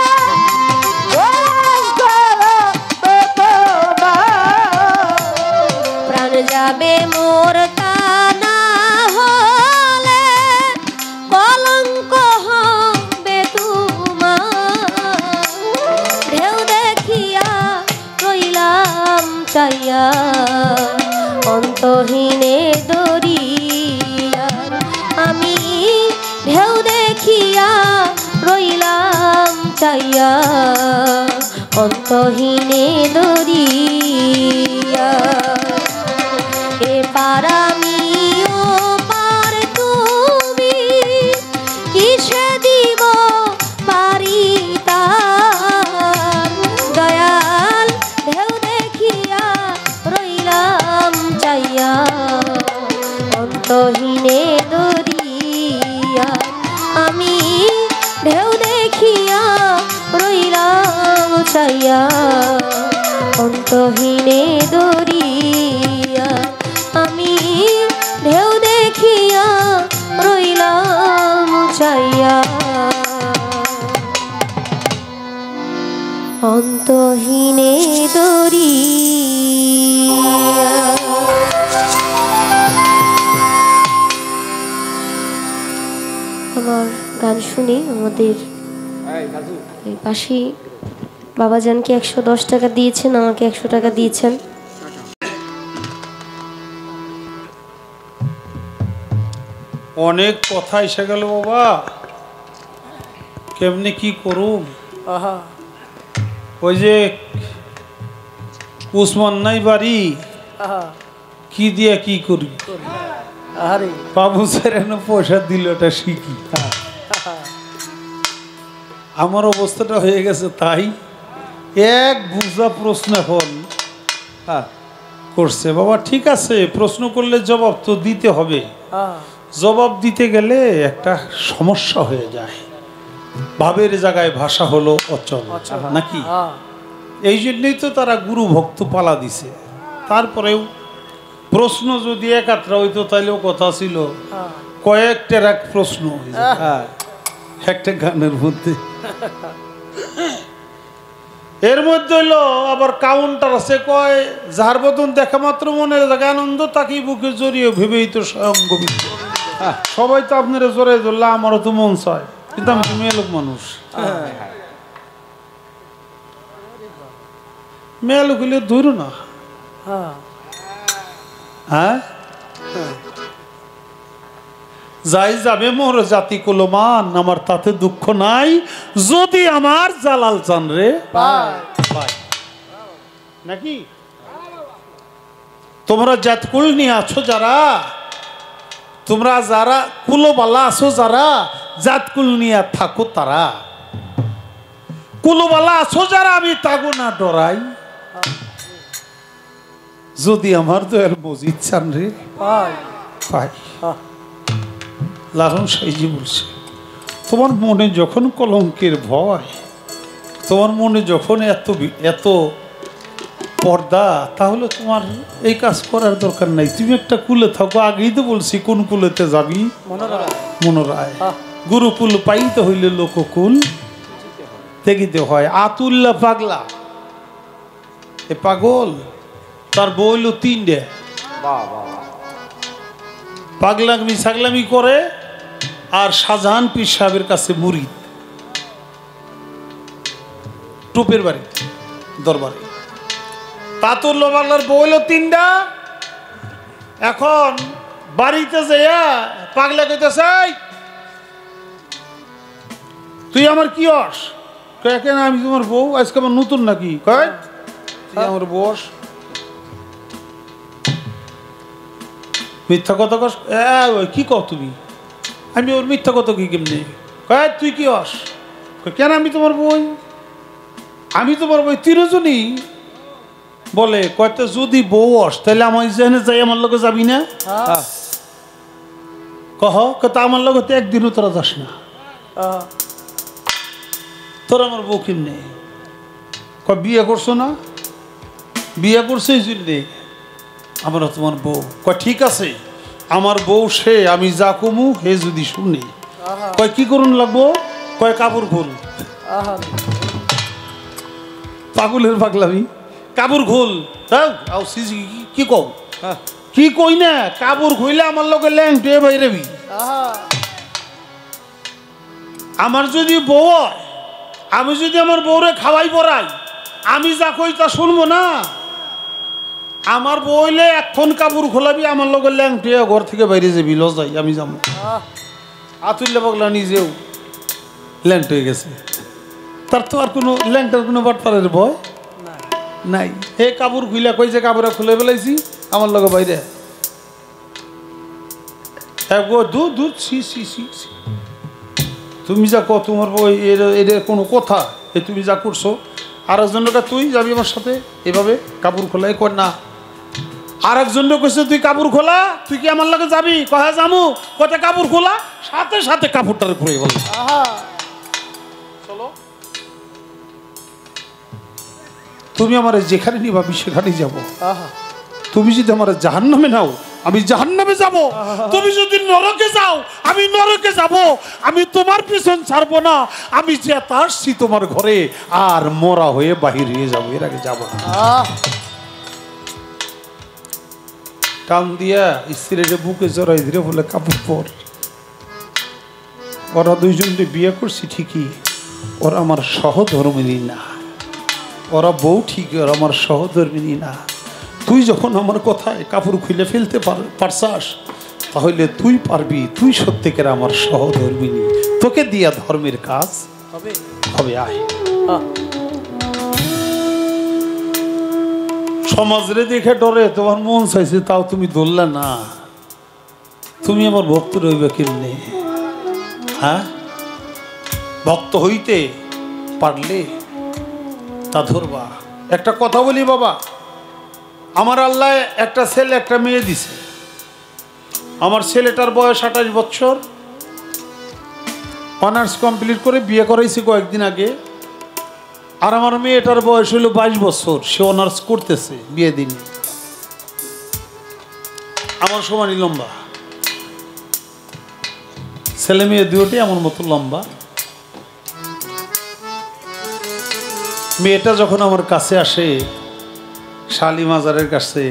কলঙ্ক রবে তোমার। প্রাণ যাবে মোর তা না হলে, কলঙ্ক হবে তোমার। ঢেউ দেখিয়া রইলাম চাইয়া, অন্তহীনে দরিয়া। আমি ঢেউ দেখিয়া রইলাম চাইয়া, অন্তহীনে দরিয়া। এপার আমি ওপার তুমি, কিসে দিব পারি তার। দয়াল ঢেউ দেখিয়া রইলাম চাইয়া, অন্তহীনে দরিয়া। আমি ঢেউ দেখিয়া রইলাম চাইয়া, অন্তহীনে দরিয়া। আমি ঢেউ দেখিয়া রইলাম চাইয়া, অন্তহীনে দরিয়া। এখন আর গান শুনি। আমাদের এই পাশেই বাবাজানকে 110 টাকা দিয়েছেন, আমাকে 100 টাকা দিয়েছেন। অনেক কথা এসে গেল বাবা, কেমনে কি করুম। ওই যে উসমান নাই বাড়ি, কি দিয়া কি করি। বাবু স্যার পয়সা দিল, ওটা শিখি। আমার অবস্থাটা হয়ে গেছে তাই এক বুঝা প্রশ্ন এখন করছে। বাবা ঠিক আছে, প্রশ্ন করলে জবাব তো দিতে হবে। জবাব দিতে গেলে একটা সমস্যা হয়ে যায়, ভাবের জায়গায় ভাষা হলো অচল নাকি। এই জন্যই তো তারা গুরু ভক্ত পালা দিছে। তারপরেও প্রশ্ন যদি একাত্রা হইতো তাইলেও কথা ছিল, কয়েকটার এক প্রশ্ন একটা গানের মধ্যে। এর মধ্যে হইলো আবার কাউন্টার আছে, কয় যার বদন দেখা মাত্র মনের জায়গায় আনন্দ, তাকেই বুকে জড়িয়ে ভেবেই তো স্বয়ং গোবিন্দ। সবাই তো আপনারা জোরে ধরলে আমারও তো মন চায়, কিন্তু আমি তো মেয়ে লোক মানুষ। মেয়ে লোক হইলে ধরো না। হ্যাঁ, যাই যাবে মোর জাতি কুলমান, আমার তাতে দুঃখ নাই যদি আমার জালাল চান রে নাকি। তোমরা জাতকুল নিয়ে আছো যারা, তোমরা যারা কুলবালা আছো যারা, জাতকুল নিয়ে থাকো তারা। কুলবালা আছো যারা, আমি তাগো না ডরাই যদি আমার দয়াল মজিদ চান রে পাই। লালন সাইজি বলছে, তোমার মনে যখন কলঙ্কের ভয়, তোমার মনে যখন এত পর্দা, তাহলে তোমার এই কাজ করার দরকার নাই। তুমি একটা কুলে থাকো। আগেই তো বলছি কোন কুলেতে যাবি, মনোরায়। গুরুকুল পাইতে হইলে লোককুল দেখিতে হয়। আতুল্লা পাগলা, এ পাগল, তার বইল 3টে। পাগলামি ছাগলামি করে, আর শাহজাহান পীর সাহেবের কাছে মুরিদ, টুপের বাড়ি দরবারে। তাতুল্লা পাগলার বইল 3টা। এখন বাড়িতে যাইয়া পাগলা কইতেছে, তুই আমার কি হস? কেন আমি তোমার বউ, আজকে আমার নতুন নাকি? কয় তুই আমার বস, মিথ্যা কথা কস। কি কও তুমি? আমি ওর মিথ্যা কথা কি কেমনি? কয় তুই কি হস? কেন আমি তোমার বই, আমি তোমার বই। 3জনই বলে, কয়টা যদি বউ হস তাহলে আমার যেখানে যাই আমার লোকে যাবি না? কহ কত আমার লোক একদিনও তোরা যাস না, তোর আমার বউ কেমনি? বিয়ে করছো না? বিয়ে করছো এই জন্যে আমরা তোমার বউ। কয় ঠিক আছে, আমার বউ সে, আমি যা কমু হে যদি শুনি। কয় কি করুন লাগবো? কয় কাপড় খোল। পাগলের পাগলামি, কাপড় খোল। কি কও? কি কই না, কাপড় খুইলে আমার লোকে ল্যাংটে বাইরেবি। আমার যদি বউ হয়, আমি যদি আমার বউরে খাওয়াই পড়াই, আমি যা কই তা শুনবো না? আমার বইলে এখন কাপড় খোলাবি, আমার লোক ল্যাংটে ঘর থেকে বাইরে যাবি, লজাই আমি যাবো। আতুল্লা পাগলা নিজেও ল্যাংট হয়ে গেছে, তার তো আর কোনো ল্যাংটার কোনো বাটপারের ভয় নাই। হে কাপড় খুইলা কই যে কাপড় খুলে ফেলাইছি, আমার লোক বাইরে দুধ। তুমি যা কো তোমার বই, এর কোনো কথা? তুমি যা করছো, আর একজনটা তুই যাবি আমার সাথে এভাবে কাপড় খোলাই? কর না। আর একজনটা কইছে তুই কাপড় খোলা, তুই কি আমার লগে যাবি? কহে যামু। কত কাপড় খোলা, সাথে সাথে কাপড়টারে খুলে বল, চলো তুমি আমার যেখানে নিবাবি সেখানেই যাবো। তুমি যদি আমার জাহান্নামে নাও, আমি জাহান্নামে যাব। তুমি যদি নরকে যাও, আমি নরকে যাব। আমি তোমার পিছন ছাড়বো না। আমি যে আসছি তোমার ঘরে, আর মরা হয়ে বাহির হয়ে যাবো, এর আগে যাবো না। টান দিয়া স্ত্রীর বুকে জড়াই দিলে বলে কাপড় পর। ওরা দুইজনকে বিয়ে করছি ঠিকই, ওরা আমার সহধর্মিনী না। ওরা বউ ঠিকই, ওরা আমার সহধর্মিনী না। তুই যখন আমার কথায় কাপড় খুলে ফেলতে পারছাস, তাহলে তুই পারবি। তুই সত্যিকার আমার সহধর্মিনী, তোকে দিয়া ধর্মের কাজ হবে। আয় সমাজরে দেখে ডরে তোমার মন চাইছে, তাও তুমি ধরলে না। তুমি আমার ভক্ত রইবে কেমনে? হ্যাঁ, ভক্ত হইতে পারলে তা ধরবা। একটা কথা বলি বাবা, আমার আল্লাহ একটা ছেলে একটা মেয়ে দিছে। আমার ছেলেটার বয়স 28 বছর, অনার্স কমপ্লিট করে বিয়ে করাইছি কয়েকদিন আগে। আর আমার মেয়েটার বয়স হলো 22 বছর, সে অনার্স করতেছে, বিয়ে দিন। আমার সমানই লম্বা, ছেলে মেয়ে দুটোই আমার মতো লম্বা। মেয়েটা যখন আমার কাছে আসে, শালি মাজারের কাছে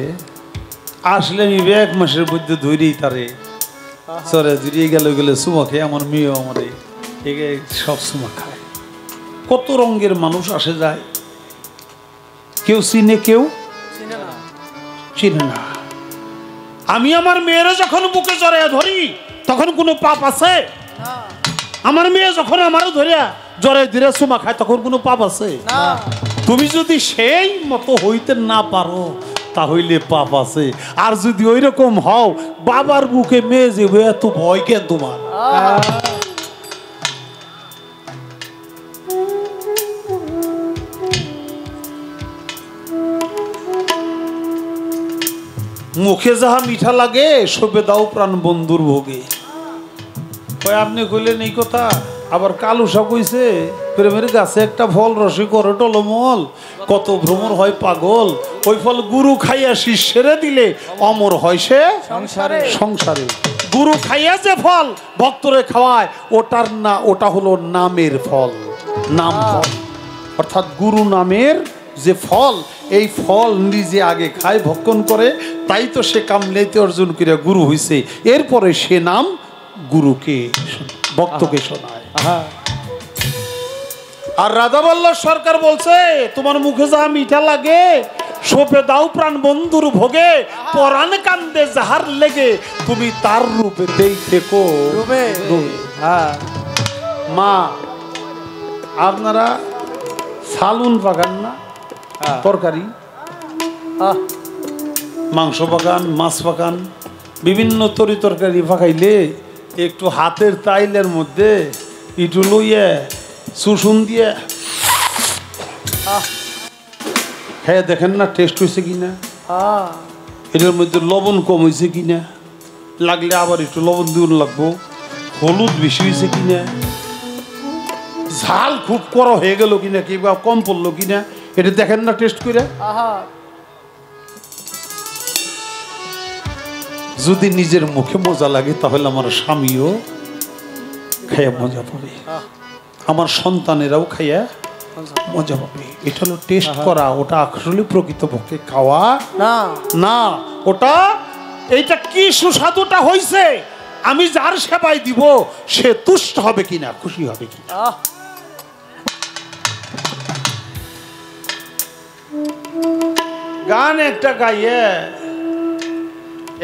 আসলে, আমি 1 মাসের মধ্যে ধরেই তারে চরে জুড়িয়ে গেলে চুমা খেয়ে আমার মেয়েও আমারে সব চুমা খায়। কত রঙের মানুষ আসে যায়, কেউ চিনে কেউ চিনে না। আমি আমার মেয়েরা যখন বুকে জড়াইয়া ধরি, তখন কোনো পাপ আছে? আমার মেয়ে যখন আমারও ধরিয়া জড়াই ধরে চুমা খায়, তখন কোনো পাপ আছে? তুমি যদি সেই মতো হইতে না পারো, তাহলে পাপ আছে। আর যদি ওই রকম হও, বাবার বুকে মেয়ে যে এত ভয় কেন তোমার? মুখে যাহা মিঠা লাগে, সবে দাও প্রাণ বন্ধুর ভোগে। আপনি কইলেন এই কথা, আবার কালুসা কইছে প্রেমের গাছে একটা ফল রসে করে টলমল, কত ভ্রমর হয় পাগল। ওই ফল গুরু খাইয়া শিষ্যেরে দিলে অমর হয় সে সংসারে। গুরু খাইয়া যে ফল ভক্তরে খাওয়ায়, ওটা হলো নামের ফল, নাম ফল। অর্থাৎ গুরু নামের যে ফল, এই ফল নিজে আগে খায়, ভক্ষণ করে, তাই তো সে কামলাইতে অর্জন করে গুরু হইছে। এরপরে সে নাম গুরুকে ভক্তকে শোনায়। আর রাধাবল্লভ সরকার বলছে, তোমার মুখে যা মিঠা লাগে, সোপে দাও প্রাণ বন্ধুর ভোগে, পরাণ কান্দে যাহার লেগে, তুমি তার রূপে দেখো। মা, আপনারা সালুন পাকান না? তরকারি, মাংস পাকান, মাছ পাকান, বিভিন্ন তরি তরকারি পাকাইলে একটু হাতের তাইলের মধ্যে একটু লইয়া সুসুন দিয়ে হ্যাঁ দেখেন না টেস্ট হয়েছে কিনা, এটার মধ্যে লবণ কম হয়েছে কিনা, লাগলে আবার একটু লবণ দিয়ে লাগবো, হলুদ বেশি হয়েছে কিনা, ঝাল খুব কড়া হয়ে গেল কিনা, কিংবা কম পড়লো কিনা, এটা দেখেন না টেস্ট করে। যদি নিজের মুখে মজা লাগে, তাহলে আমার স্বামীও খাইয়া মজা পাবে, আমার সন্তানেরাও খাইয়া মজা পাবে। এটা হলো টেস্ট করা, ওটা আসলে প্রকৃতপক্ষে খাওয়া না। ওটা এইটা কি সুস্বাদুটা হইছে, আমি যার সেবায় দিব সে তুষ্ট হবে কিনা, খুশি হবে কিনা। গান একটা গাইয়ে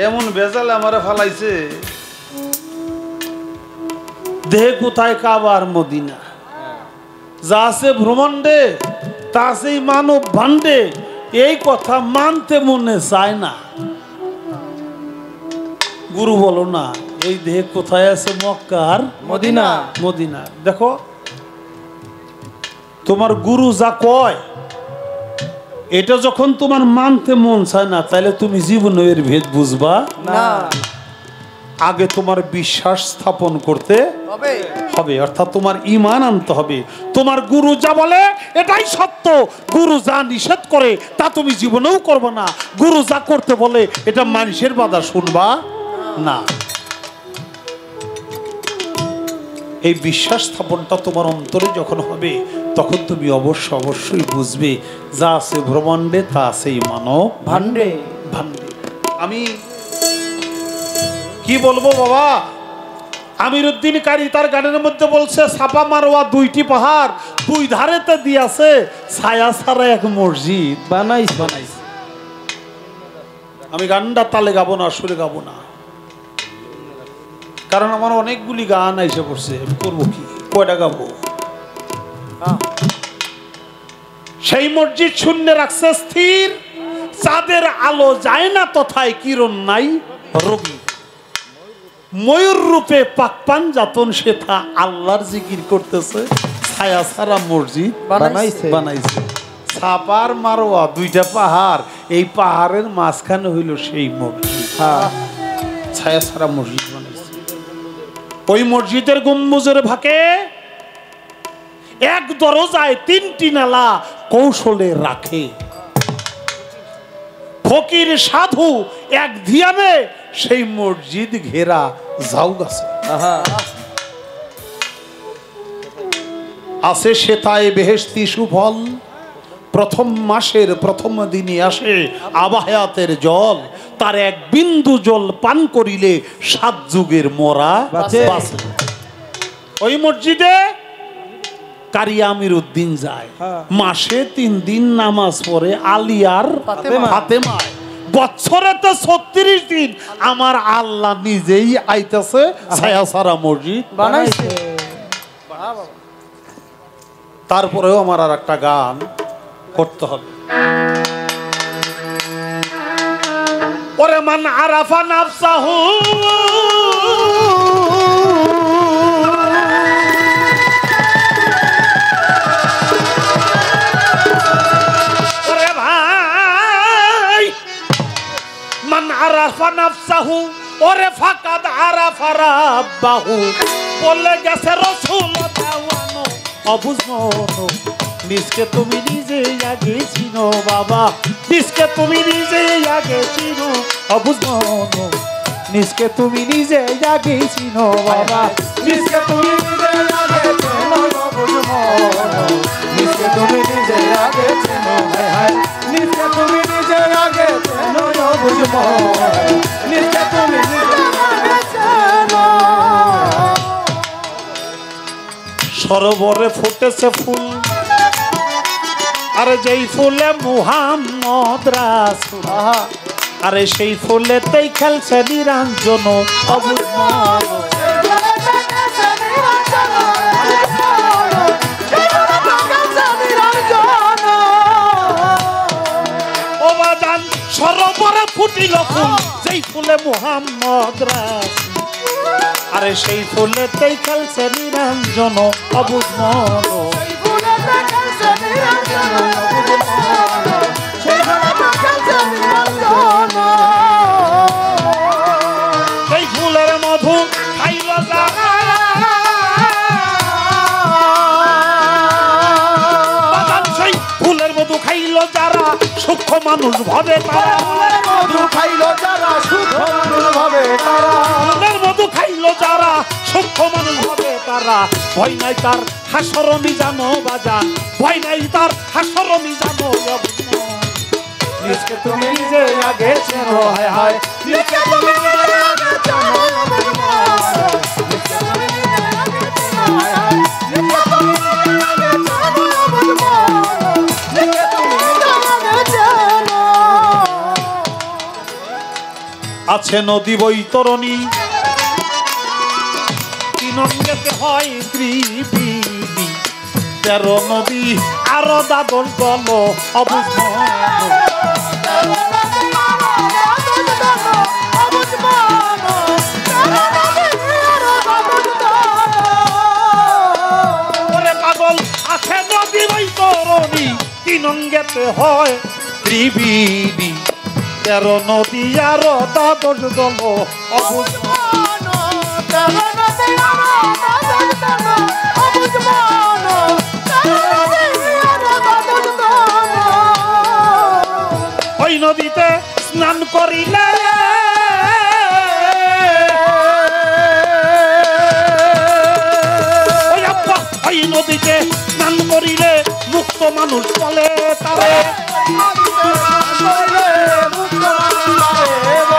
এমন বেজাল আমারে ফালাইছে, দেহে কোথায় কাবার মদিনা, যা আছে ভ্রমণ্ডে তা আছে মানব ভাণ্ডে, এই কথা মানতে মনে চায় না। গুরু বলো না, এই দেহে কোথায় আছে মক্কার মদিনা। মদিনা দেখো, তোমার গুরু যা কয়, এটা যখন তোমার মানতে মন চায় না, তাহলে তুমি জীবনে এর ভেদ বুঝবা না। আগে তোমার বিশ্বাস স্থাপন করতে হবে, অর্থাৎ তোমার ঈমান আনতে হবে। তোমার গুরু যা বলে এটাই সত্য, গুরু যা নিষেধ করে তা তুমি জীবনেও করবে না। গুরু যা করতে বলে এটা মানুষের বাধা শুনবা না। এই বিশ্বাস স্থাপনটা তোমার অন্তরে যখন হবে, তখন তুমি অবশ্যই বুঝবে যা আছে ব্রহ্মাণ্ডে তা আছে মানব ভাণ্ডে। আমি কি বলবো বাবা, আমিরউদ্দিন কারি তার গানের মধ্যে বলছে সাপা মারোয়া দুইটি পাহাড়, দুই ধারেতে দিয়াছে ছায়া ছাড়া এক মসজিদ বানাইছে। আমি গানটা তালে গাবো না, সুরে গাবো না, কারণ আমার অনেকগুলি গান এসে পড়ছে। আমি করবো কি, কয়টা গাবো? সেই মসজিদ শূন্য রাখছে স্থির, চাঁদের আলো যায় না তথায় কিরণ নাই রবি। ময়ূর রূপে পাকপান যাতন সেথা আল্লাহর জিকির করতেছে, ছায়া ছাড়া মসজিদ বানাইছে। সাপার মারোয়া দুইটা পাহাড়, এই পাহাড়ের মাঝখানে হইল সেই মসজিদ, ছায়া ছাড়া মসজিদ বানাইছে। ওই মসজিদের গম্বুজের ভাগে এক দরজায় তিনটি নালা কৌশলে রাখে। ফকির সাধু এক ধিয়ানে সেই মসজিদ ঘেরা যাও গাছে আছে সেতায় বেহেশতি সুফল। প্রথম মাসের প্রথম দিনে আসে আবাহায়াতের জল, তার এক বিন্দু জল পান করিলে 7 যুগের মরা বাঁচে। ওই মসজিদে কারি আমিরউদ্দিন যায়, মাসে 3 দিন নামাজ পড়ে আলিয়ার ফাতেমায়। বছরেতে 36 দিন আমার আল্লাহ নিজেই আইতেছে ছায়া সারা মসজিদ বানাইছে। তারপরেও আমার আর একটা গান করতে হবে। ওরে মান আরাফা নাফসাহু আরাফা নাফসাহু ওরে ফাকাদ আরাফা রাব্বাহু। বলে গেছে রাসূল দেওয়ানো অবুঝনো, নিজকে তুমি নিজে আগে চিনো বাবা, নিজকে তুমি নিজে আগে চিনো অবুঝনো, নিজকে তুমি নিজে আগে চিনো বাবা, নিজকে তুমি নিজে আগে চিনো অবুঝনো, নিজকে তুমি নিজে আগে চিনো হায় হায়, নিজকে তুমি নিজে আগে চিনো অবুঝনো, নিজকে তুমি নিজে আগে চিনো। সরোবরে ফুটেছে ফুল, আরে যেই ফুলে মুহাম্মদ রাসূল, আরে সেই ফুলেতেই খেলছে নিরঞ্জন অবুঝনো। ও বাজান সরোবরে ফুটিল ফুল, যেই ফুলে মুহাম্মদ রাসূল, আরে সেই ফুলেতেই খেলছে নিরঞ্জন অবুঝনো। সেই ফুলের মধু খাইল যারা, সেই ফুলের মধু খাইল যারা সূক্ষ্ম মানুষ ভাবে তারা, মধু খাইল যারা সূক্ষ্ম মানুষ ভাবে তারা, ফুলের মধু খাইল যারা সূক্ষ্ম মানুষ ভাবে তারা। ভয় নাই তার হাসরমি জানো বাজান, ভয় নাই তার হাসরমি জানো। নিজকে তুমি নিজে আগে চেনো হায় হায়, নিজকে তুমি নিজে আগে চেনো, নিজকে তুমি নিজে আগে চেনো হায় হায়, নিজকে তুমি নিজে আগে চেনো, নিজকে তুমি নিজে আগে চেনো। আছে নদী বৈতরণী, 3 অঙ্গেতে হয় ত্রিবেণী, 13 নদী আরো দাদন গল অবুঝনো। পাগল আছে নদী বৈতরণী, 3 অঙ্গেতে হয় ত্রিবেণী, 13 নদী আরো দাদন গল অবুঝনো। ওই নদীতে স্নান করিলে ওই নদীতে স্নান করিলে মুক্ত মানুষ বলে তারে,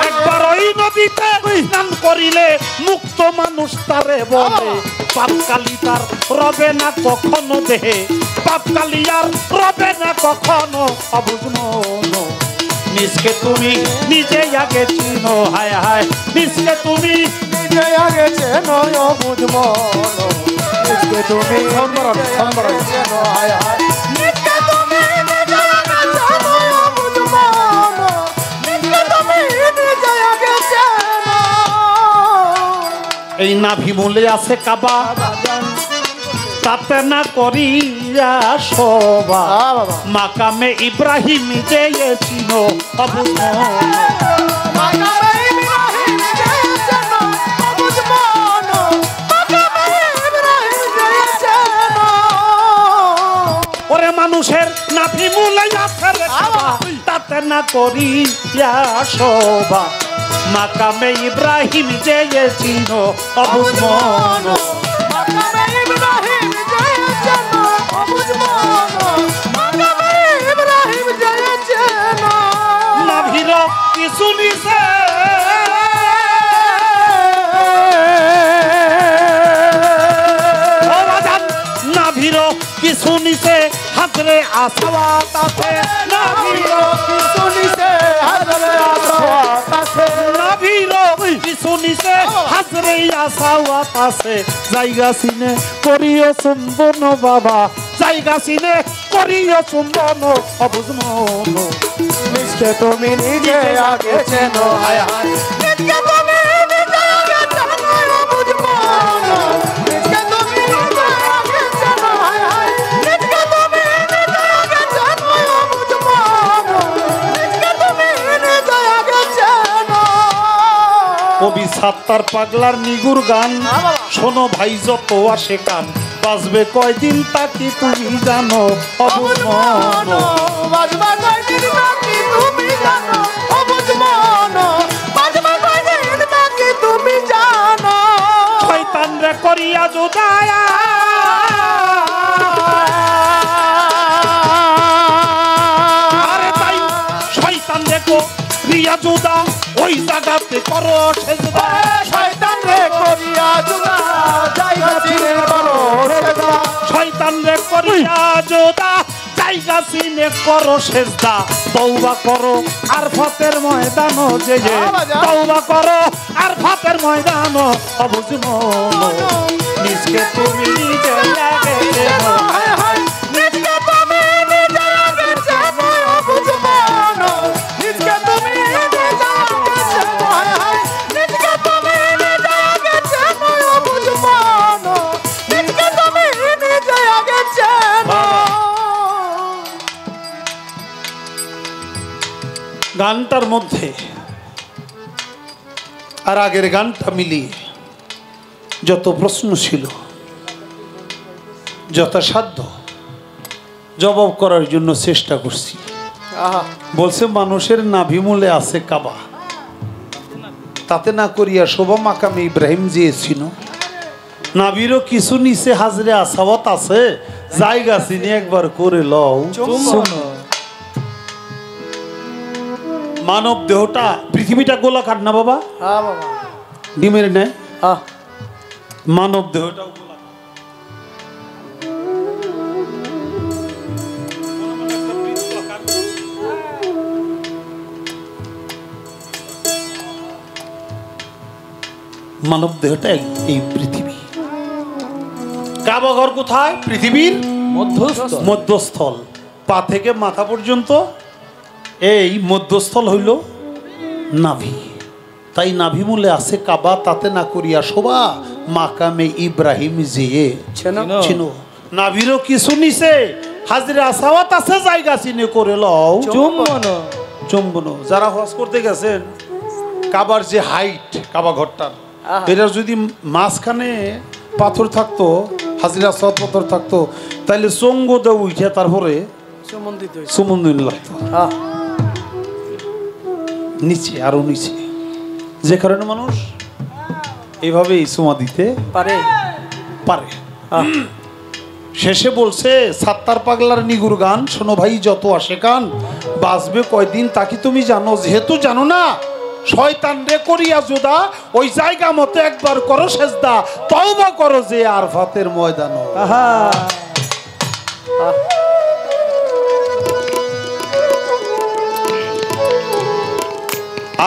একবার ওই নদীতে স্নান করিলে মুক্ত মানুষ মানুষ তারে বলে পাপকালি তার রবে না কখনো দেহে, পাপকালি আর রবে না কখনো অবুঝ মন। নিজকে তুমি নিজে আগে চিনো, হায় হায় নিজকে তুমি নিজে আগে চেনো অবুঝ মন, নিজকে তুমি চেনো, হায় হায় নিজকে তুমি নিজে আগে চেনো অবুঝ মন, নিজকে তুমি নিজে আগে চেনো। এই নাভি মূলে আছে কাবা, তাতে না করিয়া শোভা, মাকামে ইব্রাহিম যেয়েছিল অবুঝ মন। মাকামে ইব্রাহিম যেয়েছিল অবুঝ মন, মাকামে ইব্রাহিম যেয়েছিল। ওরে মানুষের নাভি মূলে আছে রে কাবা, তাতে না করিয়া শোভা, মাকামে ইব্রাহিম যেয়েছিল অবুঝ মন। মাকামে ইব্রাহিম যেয়েছিল অবুঝ মন, মাকামে ইব্রাহিম যেয়েছিল। নাভির কিছু নিছে নাভির কিছু নিছে হাতরে আসাওয়াত আছে, নাভির কিছু নিছে হাজরে আসাওয়াত আছে, নাভির কিছু নিছে হাজরে আসাওয়াত আছে। জায়গা চিনে করিও চুম্বন বাবা, জায়গা চিনে করিও চুম্বন অবুঝ মন। নিজকে তুমি নিজে আগে চেনো, হায় হায় নিজকে তুমি নিজে আগে চেনো অবুঝ মন, নিজকে তুমি নিজে আগে চেনো, হায় হায় নিজকে তুমি নিজে আগে চেনো অবুঝ মন, নিজকে তুমি নিজে আগে চেনো। কবি সাত্তার পাগলার নিগুর গান শোনো ভাই যত আসে কান, বাজবে কয়দিন তাকে তুমি জানো অবুঝ মন। বাজবা কয়দিন তাকে তুমি জানো অবুঝ মন, বাজবা কয়দিন তাকে তুমি জানো। শয়তান রে করিয়া জুদায়া, আরে তাই শয়তান রে করিয়া জুদা, ওই জায়গাতে করো সেজদা। শয়তান রে করিয়া জুদা, জায়গা চিনে করো সেজদা। শয়তান রে করিয়া জুদা, জায়গা চিনে করো সেজদা। তওবা করো আর ফাতের ময়দান যে তওবা করো আর ফাতের ময়দান অবুঝ মন। নিজকে তুমি নিজে আগে চেনো, হায় হায় নিজকে তুমি নিজে আগে চেনো অবুঝ মন, নিজকে তুমি নিজে আগে চেনো, হায় হায় নিজকে তুমি নিজে আগে চেনো অবুঝ মন, নিজকে তুমি নিজে আগে চেনো। গানটার মধ্যে আর আগের গানটা মিলিয়ে যত প্রশ্ন ছিল যথাসাধ্য জবাব করার জন্য চেষ্টা করছি। বলছে মানুষের নাভিমূলে আছে কাবা, তাতে না করিয়া শোভা, মাকামে ইব্রাহিম যেয়েছিল। নাভিরও কিছু নিচে হাজরে আসাওয়াত আছে, জায়গা চিনি একবার করে লও চুম্বন। মানব দেহটা পৃথিবীটা গোলাকার না বাবা, হ্যাঁ বাবা, ডিমের নেয়। হ্যাঁ মানব দেহটাও গোলাকার। মানব দেহটা এই পৃথিবী। কাবা ঘর কোথায়? পৃথিবীর মধ্যস্থল, পা থেকে মাথা পর্যন্ত এই মধ্যস্থল হইল নাভি। তাই নাভি মূলে আছে কাবা, তাতে না করিয়া শোভা, মাকামে ইব্রাহিম যেয়ে চিনো। নাভিরও কিছু নিছে হাজরে আসাওয়াত আছে, জায়গা চিনে করে লও চুম্বন। যারা হজ করতে গেছেন, কাবার যে হাইট কাবা ঘরটার, এটা যদি মাঝখানে পাথর থাকতো, হাজরে আসাওয়াত পাথর থাকতো, তাহলে চঙ্গ দেও উঠে তারপরে চুম্বন লাগতো নিচে, আরো নিচে। যে কারণে মানুষ এইভাবেই চুমা দিতে পারে। শেষে বলছে সাত্তার পাগলার নিগুর গান শোনো ভাই যত আসে কান, বাঁচবে কয়দিন তাকে তুমি জানো, যেহেতু জানো না শয়তান রে করিয়া জুদা ওই জায়গা মতো একবার করো সেজদা তওবা করো যে আরফাতের ময়দান আহা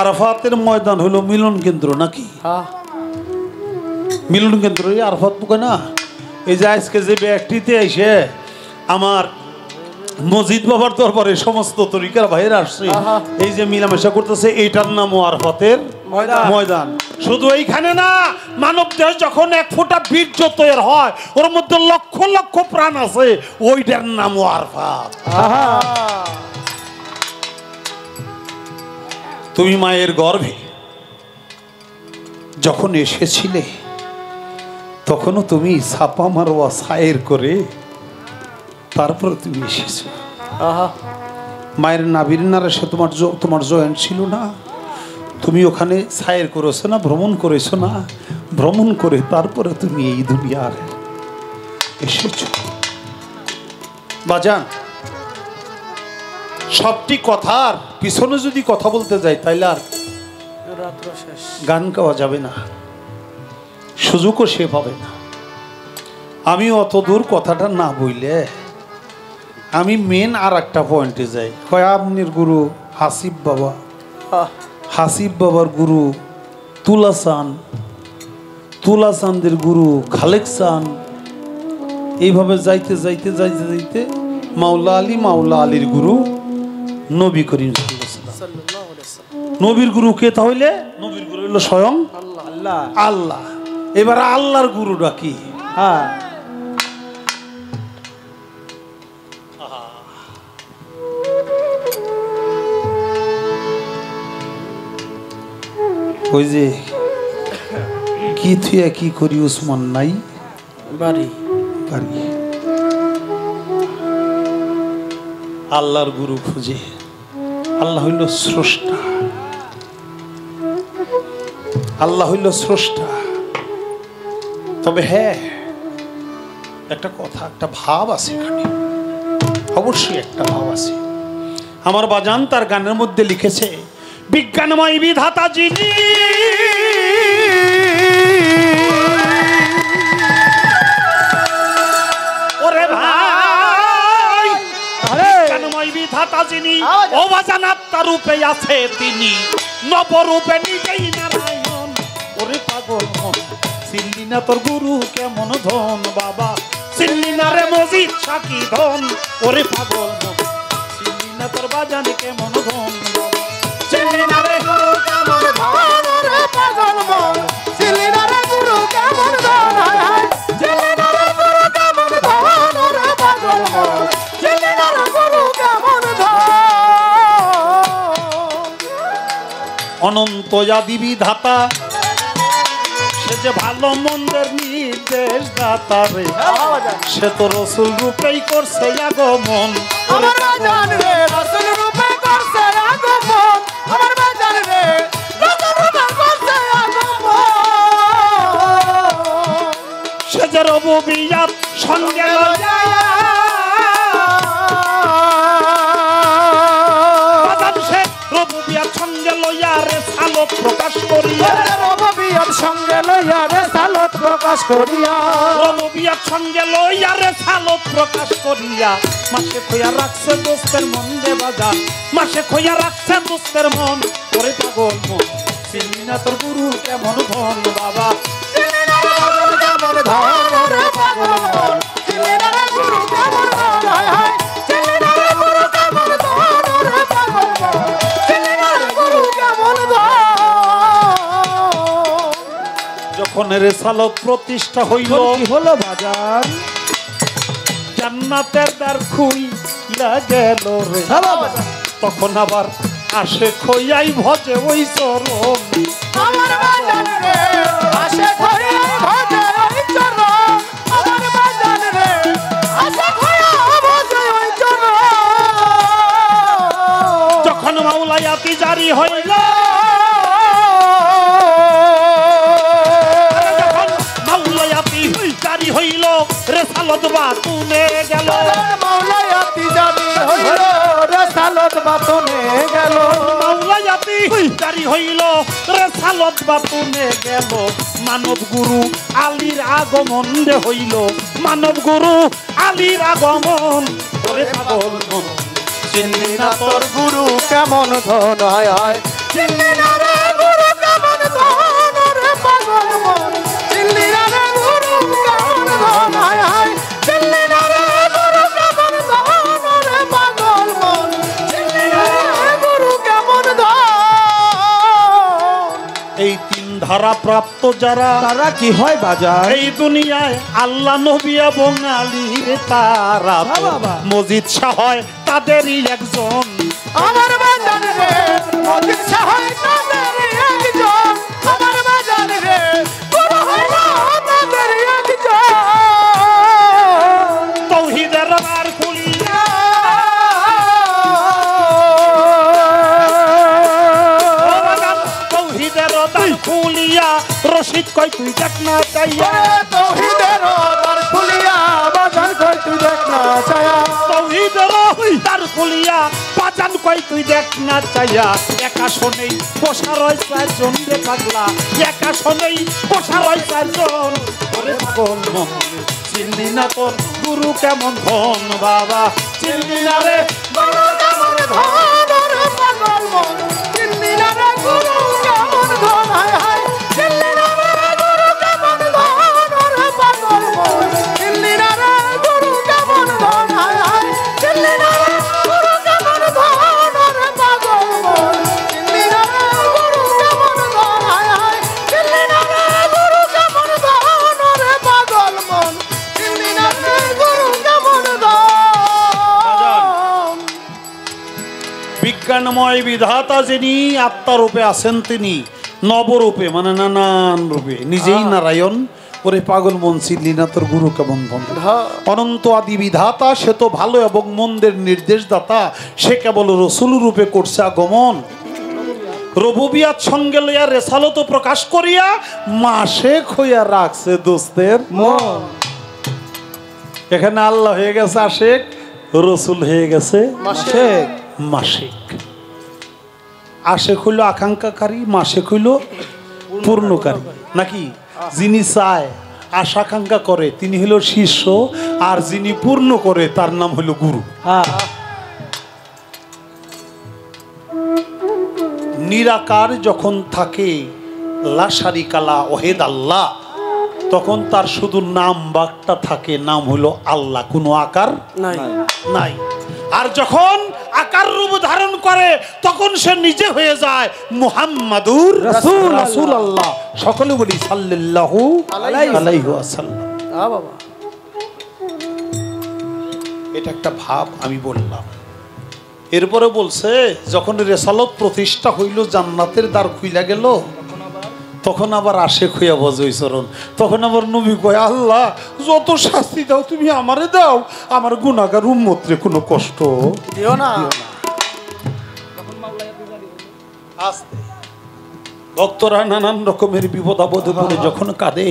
আরফাতের ময়দান হলো মিলন কেন্দ্র নাকি মিলন কেন্দ্র এই আরফাত বুকে না এই যে আজকে যে ব্যক্তিতে এসে আমার মসজিদ বাবার দরবারে সমস্ত তরিকার ভাইয়ের আসছে এই যে মিলামেশা করতেছে এইটার নামও আরফাতের ময়দান শুধু এইখানে না মানব দেহ যখন এক ফোঁটা বীর্য তৈরি হয় ওর মধ্যে লক্ষ লক্ষ প্রাণ আছে ওইটার নামও আরফাত তুমি মায়ের গর্ভে যখন এসেছিলে তখনও তুমি ছাপা মারোয়া ছায়ের করে তারপর তুমি এসেছো মায়ের নাভির নারে সে তোমার জয়েন্ট ছিল না তুমি ওখানে ছায়ের করেছো না ভ্রমণ করেছো না ভ্রমণ করে তারপরে তুমি এই দুনিয়ার এসেছো বাজান সবটি কথার পিছনে যদি কথা বলতে যাই তাইলে আর গান গাওয়া যাবে না সুযোগও সে পাবে না আমি অত দূর কথাটা না বইলে আমি মেন আর একটা পয়েন্টে যাই কয় আপনার গুরু হাসিব বাবা হাসিব বাবার গুরু তুলা চাঁদের গুরু খালেক চাঁদ এইভাবে যাইতে যাইতে যাইতে যাইতে মাওলা আলীর গুরু নবী করিম নবীর গুরু কে তাহলে নবীর গুরু হলো স্বয়ং আল্লাহ এবার আল্লাহর গুরুটা কি হ্যাঁ ওই যে কি থুয়া কি করি উসমান নাই বাড়ি বাড়ি আল্লাহর গুরু খুঁজে আল্লাহ হইল স্রষ্টা আল্লাহ হইল স্রষ্টা তবে হ্যাঁ একটা কথা একটা ভাব আছে এখানে অবশ্যই একটা ভাব আছে আমার বাজান তার গানের মধ্যে লিখেছে বিজ্ঞানময় বিধাতা যিনি ওরে ভাই বিজ্ঞানময় বিধাতা যিনি অবাজান আত্মা রূপে আছে তিনি নবরূপে নিজেই নারায়ণ ওরে পাগল মন চিনলি না তোর গুরু কেমন ধন বাবা চিনলি না রে মজিদ সাকি ধন ওরে পাগল মন চিনলি না তোর বাজান কেমন ধন বাবা চিনলি না রে গুরু কেমন ধন ওরে পাগল মন চিনলি না রে গুরু কেমন ধন চিনলি না রে গুরু কেমন ধন ওরে পাগল মন চিনলি না রে গুরু কেমন ধন অনন্ত আদি বিধাতা সে যে ভালো মন্দের নির্দেশ দাতা রে সে তো রসুল রূপেই করছে আগমন আমার বাজান রে রাসূল রূপে করছে আগমন আমার বাজান রে রাসূল রূপে করছে আগমন সে যে রবুবিয়াত সঙ্গে বাজান সে রবুবিয়াত সঙ্গে লইয়া রে সালত প্রকাশ করিয়া রববিয়ার সঙ্গে লইয়া রে সালত প্রকাশ করিয়া রবুবিয়াত সঙ্গে লইয়া রে সালত প্রকাশ করিয়া মাসে খইয়া রাখছে দোস্তের মন রে বাজান মাসে খইয়া রাখছে দোস্তের মন ওরে পাগল মন চিনি না তোর গুরু কেমন ধন বাবা চিনি না রে গুরু কেমন ধন রে পাগল মন চিনি না রে গুরু কেমন ধন হায় হায় চিনি না রে গুরু কেমন ধন রে পাগল মন চিনি না রে গুরু কেমন ধন যখন রেসালত প্রতিষ্ঠা হইল কি হলো বাজার জান্নাতের দ্বার খুইলা গেল রে তখন আবার আসে খইয়াই ভজে ওই চরণ আমার বাজান রে আসে খইয়া ভজে ওই চরণ আমার বাজান রে আসে খইয়া ভজে ওই চরণ যখন মাওলায়াতি জারি হইল মাওলায়াতি জারি হইল রেসালত বাতুনে গেল মাওলায়াতি জারি হইল রেসালত বাতুনে গেল মাওলায়াতি জারি হইল রেসালত বাতুনে গেল মানব গুরু আলীর আগমন রে হইল মানব গুরু আলীর আগমন ওরে পাগল মন চিনলি না তোর গুরু কেমন ধন হয় হয় চিনলি না রে গুরু কেমন ধন রে পাগল মন চিনলি না রে গুরু কেমন ধন হয় হয় চিনলি না রে গুরু কেমন ধন রে পাগল মন চিনলি না রে গুরু কেমন ধন এই তিন ধারা প্রাপ্ত যারা তারা কি হয় বাজার এই দুনিয়ায় আল্লাহ নবী এবং আলীর তারা বাবা। মজিদ শাহ হয় তাদেরই একজন আমার বাজার রে মজিদ শাহ তাদেরই একজন আমার বাজার রে গুরু হইল তাদেরই একজন তৌহিদের দ্বার খুলিয়া তৌহিদের দ্বার খুলিয়া রশিদ কই তুই দেখ না চাইয়া তৌহিদের দ্বার খুলিয়া বাজার কই তুই দেখ না চায়া তৌহিদের দ্বার খুলিয়া বাজান কই তুই দেখ না চাইয়া একা শোনেই বসা রয় চারজন রে পাগলা একা শোনেই বসা রয় চারজন ওরে পাগল মন চিনলি না তোর গুরু কেমন ধন বাবা চিনলি না রে গুরু কেমন ধন রে পাগল মন চিনলি না রে গুরু কেমন ধন হায় হায় চিনলি না রে গুরু কেমন ধন রে পাগল মন চিনলি না রে গুরু কেমন ধন হায় হায় চিনলি না রে গুরু কেমন ধন রে পাগল মন চিনলি না রে গুরু কেমন ধন হায় হায় চিনলি না রে গুরু কেমন ধন রে পাগল মন চিনলি না রে গুরু কেমন ধন বিজ্ঞানময় বিধাতা যিনি আত্মারূপে আছেন তিনি নবরূপে মানে নানান রূপে নিজেই নারায়ণ ওরে পাগল মন চিনলি না তোর গুরু কেমন ধন অনন্ত আদি বিধাতা সে তো ভালো এবং মন্দের নির্দেশদাতা সে কেবল রসুল রূপে করছে আগমন রবুবিয়াত সঙ্গে লইয়া রেসালত প্রকাশ করিয়া মাসেক হইয়া রাখছে দোস্তের মন এখানে আল্লাহ হয়ে গেছে আশেক রসুল হয়ে গেছে মাসেক মাসিক আশেক হইল আকাঙ্ক্ষাকারী মাসিক হইল পূর্ণকারী নাকি যিনি চায় আশাকাঙ্ক্ষা করে তিনি হইল শিষ্য আর যিনি পূর্ণ করে তার নাম হইল গুরু নিরাকার যখন থাকে লাশারিকালা ওহেদ আল্লাহ তখন তার শুধু নাম বাকটা থাকে নাম হলো আল্লাহ কোনো আকার নাই নাই আর যখন আকার রূপ ধারণ করে তখন সে নিজে হয়ে যায় মুহাম্মাদুর রাসূলুল্লাহ সকলে বলি সাল্লাল্লাহু আলাইহি ওয়াসাল্লাম বাবা এটা একটা ভাব আমি বললাম এরপরে বলছে যখন রেসালত প্রতিষ্ঠা হইল জান্নাতের দ্বার খুইলা গেল তখন আবার আশেক হইয়া বজই চরণ তখন আবার নবী কয় আল্লাহ যত শাস্তি দাও তুমি আমারে দাও আমার গুনাহগার উম্মতরে কোনো কষ্ট দিও না আস্তে ভক্তরা নানান রকমের বিপদ আপদে পড়ে যখন কাঁদে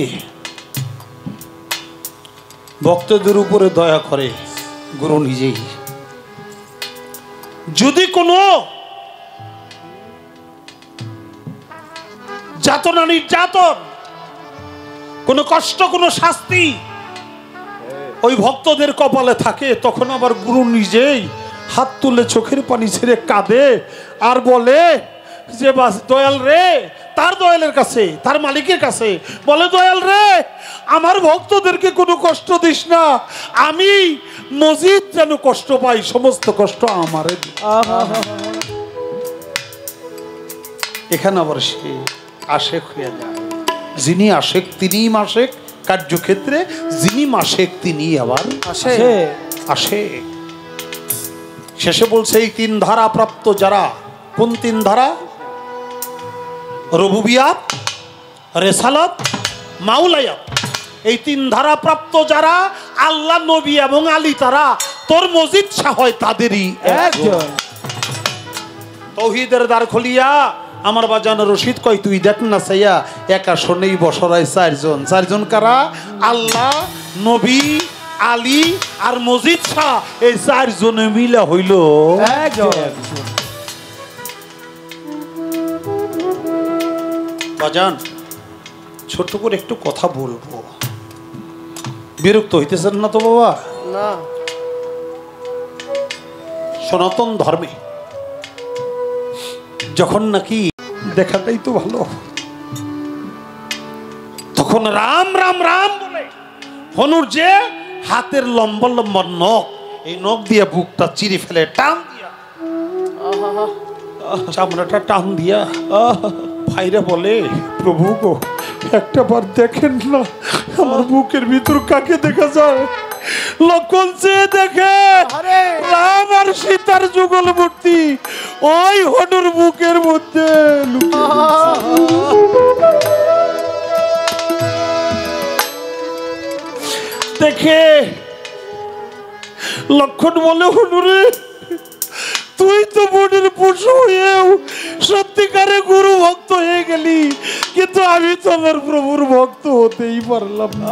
ভক্তদের উপরে দয়া করে গুরু নিজেই যদি কোনো যাতনা নির্যাতন কোনো কষ্ট কোনো শাস্তি ওই ভক্তদের কপালে থাকে তখন আবার গুরু নিজেই হাত তুলে চোখের পানি ছেড়ে কাঁদে আর বলে যে বাস দয়াল রে তার দয়ালের কাছে তার মালিকের কাছে বলে দয়াল রে আমার ভক্তদেরকে কোনো কষ্ট দিস না আমি মজিদ যেন কষ্ট পাই সমস্ত কষ্ট আমারে দে। এখানে আবার সে আশেক হয়ে যায় যিনি আশেক তিনিই মাসেক কার্যক্ষেত্রে যিনি মাসেক তিনি আবার আশেক শেষে বলছে এই তিন ধারা প্রাপ্ত যারা কোন তিন ধারা রবুবিয়াত রেসালাত মাওলায়াত এই তিন ধারা প্রাপ্ত যারা আল্লাহ নবী এবং আলী তারা তোর মজিদ শাহ হয় তাদেরই একজন তৌহিদের দ্বার খুলিয়া আমার বাজান রশিদ কই তুই দেখ না সাইয়া একা শোনেই বসরায় চারজন কারা আল্লাহ নবী আলী আর মজিদ শাহ এই চারজনে মিলা হইল একজন বাজান ছোট্ট করে একটু কথা বলবো, বিরক্ত হইতেছেন না তো বাবা? না। সনাতন ধর্মে যখন নাকি দেখাটাই তো ভালো, তখন রাম রাম রাম বলে হনুর যে হাতের লম্বা লম্বা নখ, এই নখ দিয়ে বুকটা চিরে ফেলে টান দিয়া, চামড়াটা টান দিয়া ভাইরা বলে, প্রভু গো একটা বার দেখেন না আমার বুকের ভিতর কাকে দেখা যায়। লক্ষণ সে দেখে রাম আর সীতার যুগল মূর্তি ওই হনুর বুকের মধ্যে দেখে লক্ষণ বলে, হনুরে তুই তো বোনের পশু হয়েও সত্যিকারে গুরু ভক্ত হয়ে গেলি, কিন্তু আমি তো আমার প্রভুর ভক্ত হতেই পারলাম না।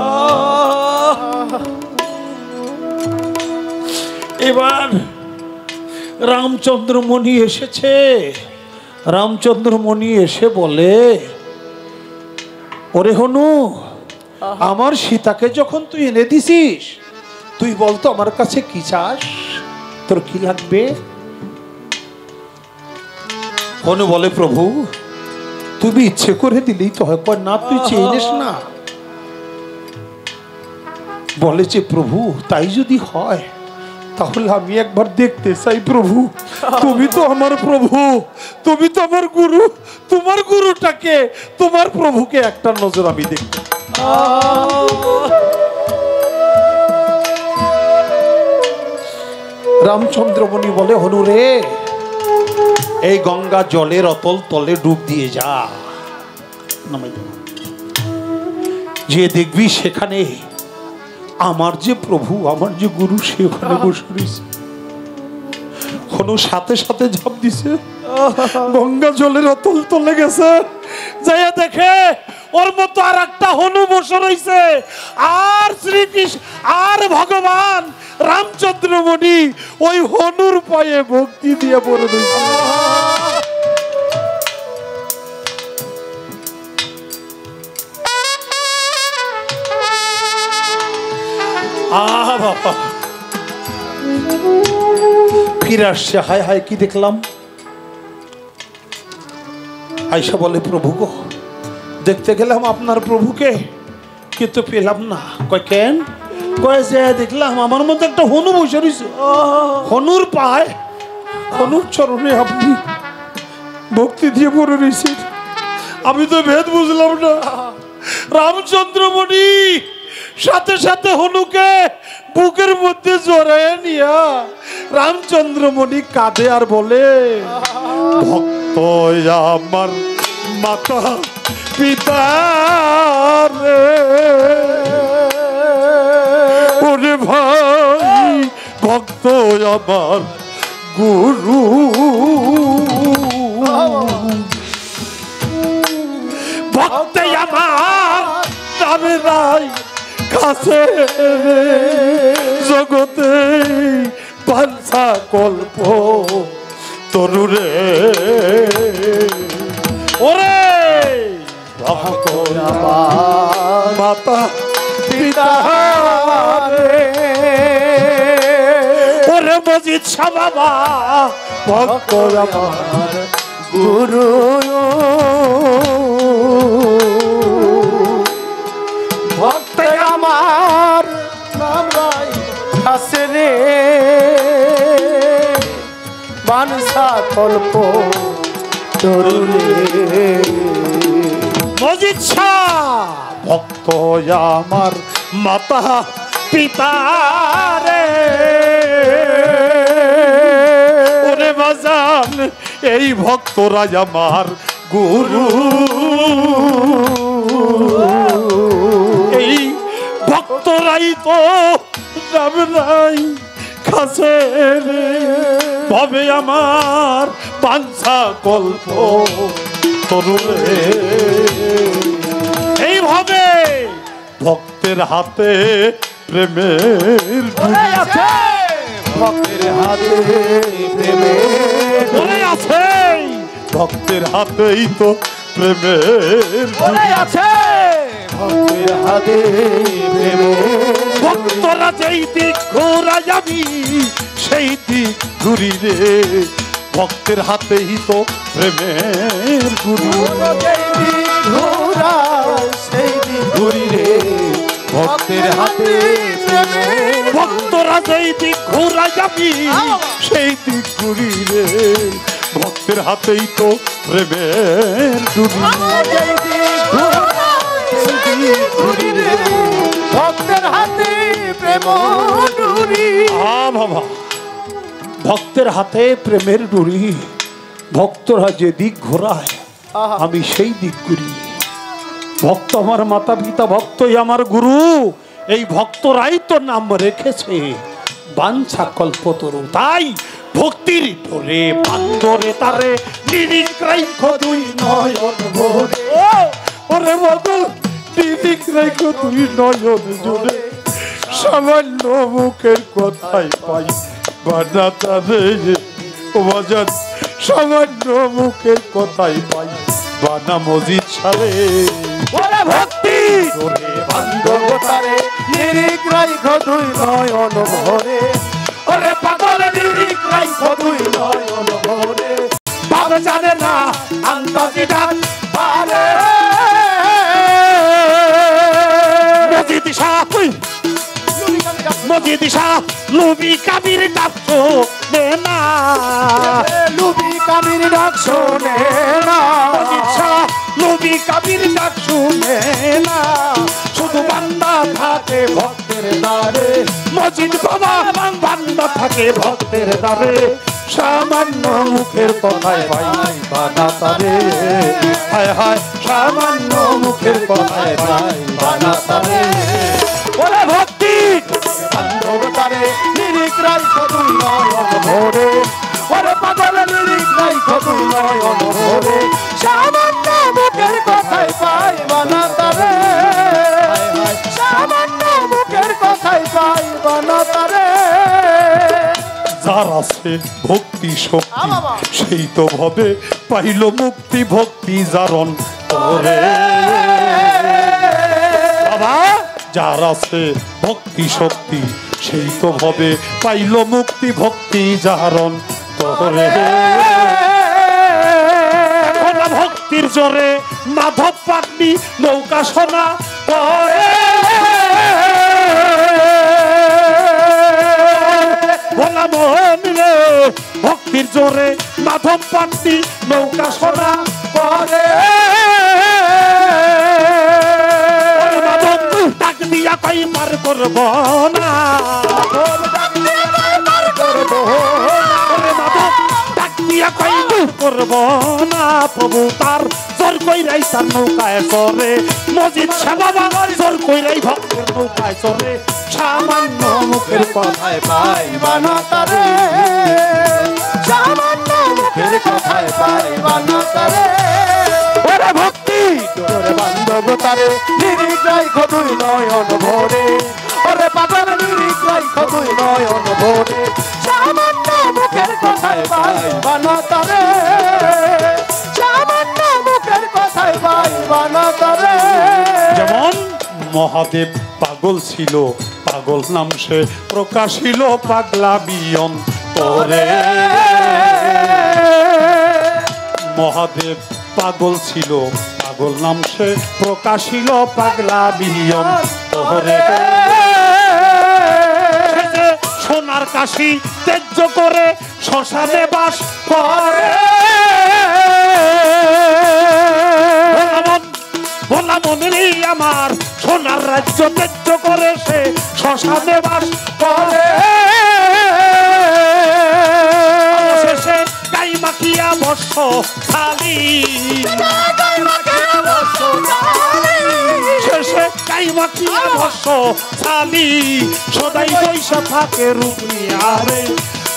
এবার রামচন্দ্রমণি এসেছে। রামচন্দ্রমণি এসে বলে, ওরে হনু, আমার সীতাকে যখন তুই এনে দিছিস, তুই বলতো আমার কাছে কি চাস, তোর কি লাগবে? হনু বলে, প্রভু তুমি ইচ্ছে করে দিলেই তো হয়। না তুই চেয়ে নিস না। বলে যে প্রভু তাই যদি হয় তাহলে আমি একবার দেখতে চাই। প্রভু তুমি তো আমার প্রভু, তুমি তো আমার গুরু, তোমার গুরুটাকে, তোমার প্রভুকে একটা নজর আমি দেখতে। রামচন্দ্রমণি বলে, হনুরে এই গঙ্গা জলের অতল তলে ডুব দিয়ে যা, যে দেখবি সেখানে আমার যে প্রভু, আমার যে গুরু, সে ওখানে বসে রয়েছে। হনু সাথে সাথে ঝাঁপ দিছে, গঙ্গা জলের অতল তলে গেছে, যাইয়া দেখে ওর মতো আর একটা হনু বসে রয়েছে। আর শ্রীকৃষ্ণ আর ভগবান রামচন্দ্রমণি ওই হনুর পায়ে ভক্তি দিয়ে পড়ে রয়েছে। বাবা ফিরে আসছে, হায় হায় কি দেখলাম। আয়সা বলে, প্রভু গো দেখতে গেলাম আপনার প্রভুকে, কিন্তু পেলাম না। কয় কেন? কয় যে দেখলাম আমার মধ্যে একটা হনু বসে রয়েছে, হনুর পায়, হনুর চরণে আপনি ভক্তি দিয়ে পড়ে রয়েছেন। আমি তো ভেদ বুঝলাম না। রামচন্দ্রমণি সাথে সাথে হনুকে বুকের মধ্যে জড়ায় নিয়া রামচন্দ্রমণি কাঁদে আর বলে, ভক্ত আমার মাতা পিতা রে, ওরে ভাই ভক্ত আমার গুরু, ভক্ত আমার নামে নাই কাছে জগতে পাঞ্চা কল্প তরুরে, ওরে ভক্ত আমার মাতা পিতা রে, ওরে মজিদ শাহ বাবা ভক্ত আমার গুরু, ভক্ত আমার নাম রাই কাছে রে, মানসা কল্প তরুরে, মজিদ শাহ ভক্ত আমার মাতা পিতা রে, ওরে বাজান এই ভক্তরা আমার গুরু, এই ভক্তরাই তো যাব নাই কাছে রে, ভবে আমার পাঞ্চা কল্প তরুরে, এইভাবে ভক্তের হাতে প্রেমের ডুরি আছে, ভক্তের হাতে প্রেমের ডুরি আছে, ভক্তের হাতেই তো প্রেমের ওরে আছে ভক্তের হাতে প্রেমের ভক্তরা যেই দিক ঘোরা যাবি সেই দিক ঘুরি রে ভক্তের হাতেই তো প্রেমের গুরু সেই দিক ঘুরি রে ভক্তের হাতে প্রেমের ভক্তরা যেই দিক ঘোরা যাবি সেই দিক ঘুরি রে ভক্তের হাতেই তো প্রেমের গুরু ঘুরি রে ভক্তের হাতে প্রেম ডুরি বাবা ভক্তের হাতে প্রেমের ডুরি ভক্তরা যে দিক ঘোরায় আমি সেই দিক ঘুরি ভক্ত আমার মাতা পিতা ভক্তই আমার গুরু এই ভক্তরাই তো নাম রেখেছে বাঞ্ছা কল্পতরু তাই ভক্তির ডোরে বান্দরে তারে নিরিখ রাইখো দুই নয়ন ভরে ওরে বদল নিরিখ রাইখো দুই নয়ন জুড়ে সামান্য মুখের কথাই পাই বানা তারে ও বাজার সামান্য মুখের কথাই পাই বানা মজিদ সারে ওরে ভক্তি তোরে বান্ধব তারে নিরিখ রাইখো দুই নয়ন ভরে ওরে পাগল নিরিখ রাইখো দুই নয়ন ভরে বাবা জানে না আন্তাজি ডাক পারে মজিদ শাহ মজিদ শাহ লুবি কাবির ডাকছো না লুবি কাবির ডাক শোনে না মজিদ শাহ লুবি কাবির ডাক শুনে না শুধু বান্দা থাকে ভক্তের দ্বারে মজিদ বাবা বান্দা থাকে ভক্তের দ্বারে সামান্য মুখের কথায় পাই বানা তারে হায় হায় সামান্য মুখের কথায় পাই বানা তারে ওরে ভক্তি বান্ধব তারে নিরিখ রাইখো দুই নয়ন ভরে ওরে পাগল নিরিখ রাইখো দুই নয়ন ভরে সামান্য মুখের কথায় পাই বানা তারে সামান্য মুখের কথায় পাই বানা তারে যার আছে ভক্তি শক্তি সেই তো ভবে পাইল মুক্তি ভক্তি জারণ করে বাবা যার আছে ভক্তি শক্তি সেই তো ভবে পাইল মুক্তি ভক্তি জারণ করে ভক্তির জোরে মাধব পাটনি নৌকা সোনা করে ভোলা মোহন রে ভক্তির জোরে মাধব পাটনি নৌকা সোনা করে মাধব ডাক দিয়া কই পার করব না মাধব ডাক দিয়া কই করব না প্রভু তার জোর কইরাই তার নৌকায় চরে মজিদ শাহ বাবা জোর কইরাই ভক্তের নৌকায় চরে সামান্য মুখের কথায় পাই বানা তারে সামান্য মুখের কথায় পাই বানা তারে ওরে ভক্তি তোরে বান্ধব তারে নিরিখ রাইখো দুই নয়ন ভরে ওরে পাগল নিরিখ রাইখো দুই নয়ন ভরে সামান্য মুখের কথায় পাই বানা তারে সামান্য মুখের কথায় পাই বানা তারে যেমন মহাদেব পাগল ছিল পাগল নাম সে প্রকাশিল পাগলা বিয়ন তোরে মহাদেব পাগল ছিল পাগল নাম সে প্রকাশিল পাগলা বিয়ন তোরে সোনার কাশি তেজ্য করে শ্মশানে বাস করে ভোলা মনেরই আমার সোনার রাজ্য তেজ্য করে সে শ্মশানে বাস করে শেষে গাই মাখিয়া বর্ষ থালি শেষে গাই মাখিয়া বর্ষ থালি সদাই বৈশা থাকে রূপনি আরে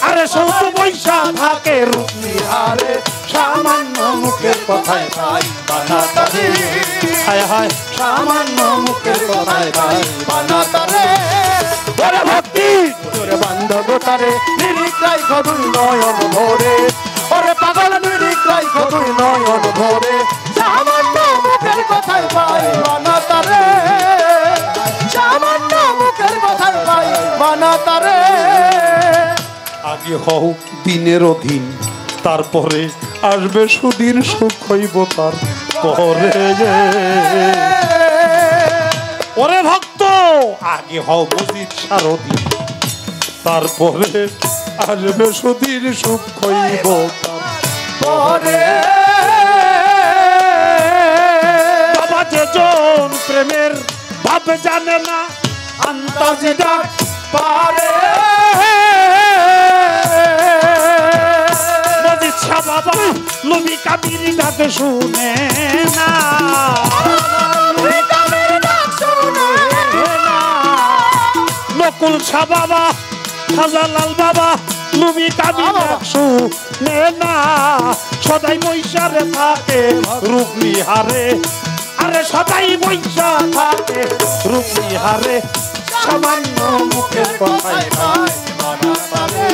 আরে সৌদ বৈশা থাকে রূপনি আরে সামান্য মুখের কথায় পাই বানা তারে হায় হায় সামান্য মুখের কথায় পাই বানা তারে ওরে ভক্তি তোরে বান্ধব তারে নিরিখ রাইখো দুই নয়ন ভরে ওরে পাগল নিরিখ রাইখো দুই নয়ন ভরে পাই বানাতারে সামান্য মুখের কথায় পাই বানাতারে আগে হও দিনের অধীন তারপরে আসবে সুদিন সুখ হইব তার পরে ওরে ভক্ত আগে হও মজিদ সারদিন তারপরে আসবে সুদিন সুখ হইব তার পরে বাবা যেজন প্রেমের ভাব জানে না আন্তাজি ডাক পারে মজিদ শাহ বাবা নবী কাবির ডাক শুনে না নকুল শাহ বাবা খাজালাল বাবা নবী কাবির ডাক শুনে না সদাই বৈশারে থাকে রূপ নিহারে আরে সদাই বৈশা থাকে রূপ নিহারে সামান্য মুখের কথায় পাই বানাতারে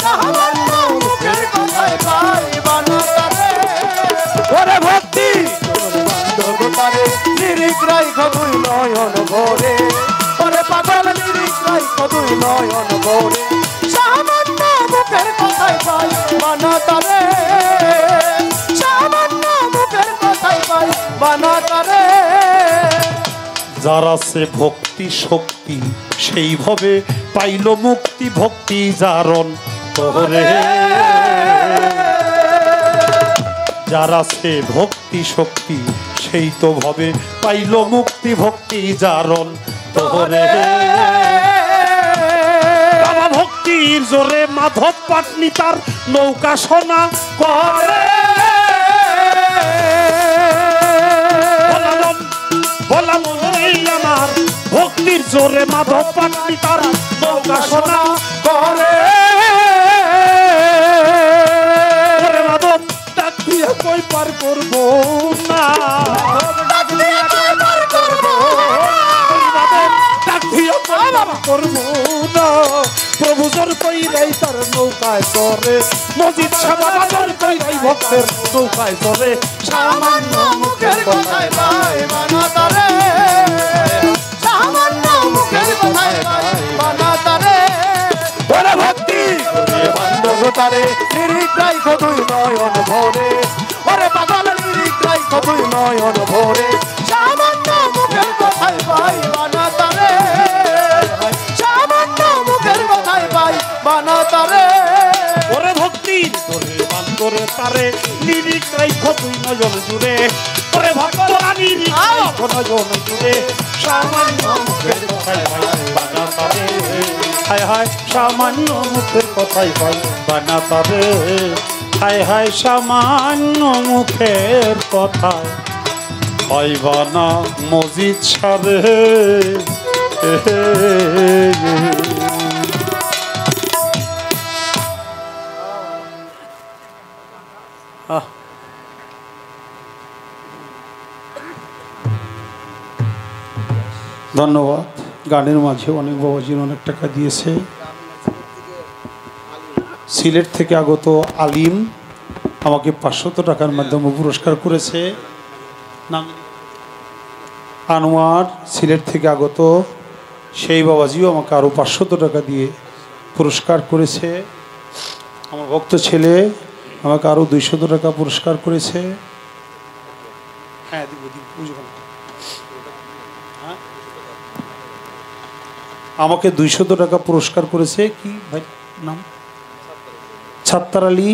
সামান্য মুখের কথায় পাই বানাতারে ওরে ভক্তি বান্ধবতারে নিরিখ রাইখ দুই নয়ন ভরে ওরে পাগল নিরিখ রাইখ দুই নয়ন ভরে সামান্য মুখের কথায় পাই বানাতারে সামান্য মুখের কথায় পাই বানাতারে যার আছে ভক্তি শক্তি সেইভাবে পাইল মুক্তি ভক্তি জারণ তোরে যার আছে ভক্তি শক্তি সেই তো ভাবে পাইল মুক্তি ভক্তি জারণ তোরে বাবা ভক্তির জোরে মাধব পাটনি তার নৌকা সোনা করে বললাম আমার ভক্তির জোরে মাধব পাটনি তার নৌকা সোনা করে মাধব ডাক দিয়ে কই পার করবো না ডাক দিয়ে করবো না প্রভু জোর কইরাই তার নৌকায় চড়ে মজিদ শাহ বাবা জোর কইরাই ভক্তের নৌকায় চড়ে সামান্য মুখের কথায় পাই বানাতারে সামান্য মুখের কথায় পাই বানাতারে ওরে ভক্তি বান্ধবতারে নিরিখ রাইখ দুই নয়ন ভরে ওরে পাগল নিরিখ রাইখ দুই নয়ন ভরে সামান্য মুখের কথায় পাই বানাতারে সামান্য মুখের কথায় পাই বানাতারে ওরে ভক্তি তোরে বান্দরে তারে নিরিখ রাইখ দুই নয়ন জুড়ে ওরে ভক্তরা নিরিখ রাইখ নয়ন জুড়ে সামান্য মুখের কথায় পাই বানা তারে হায় হায় সামান্য মুখের কথায় পাই বানা তারে হায় হায় সামান্য মুখের কথায় পাই বানা মজিদ সারে ধন্যবাদ গানের মাঝে অনেক বাবাজির অনেক টাকা দিয়েছে সিলেট থেকে আগত আলিম আমাকে 500 টাকার মাধ্যমে পুরস্কার করেছে নাম আনোয়ার সিলেট থেকে আগত সেই বাবাজিও আমাকে আরও 500 টাকা দিয়ে পুরস্কার করেছে আমার ভক্ত ছেলে আমাকে আরও 200 টাকা পুরস্কার করেছে হ্যাঁ আমাকে 200 টাকা পুরস্কার করেছে কি ভাই নাম ছাত্তার আলী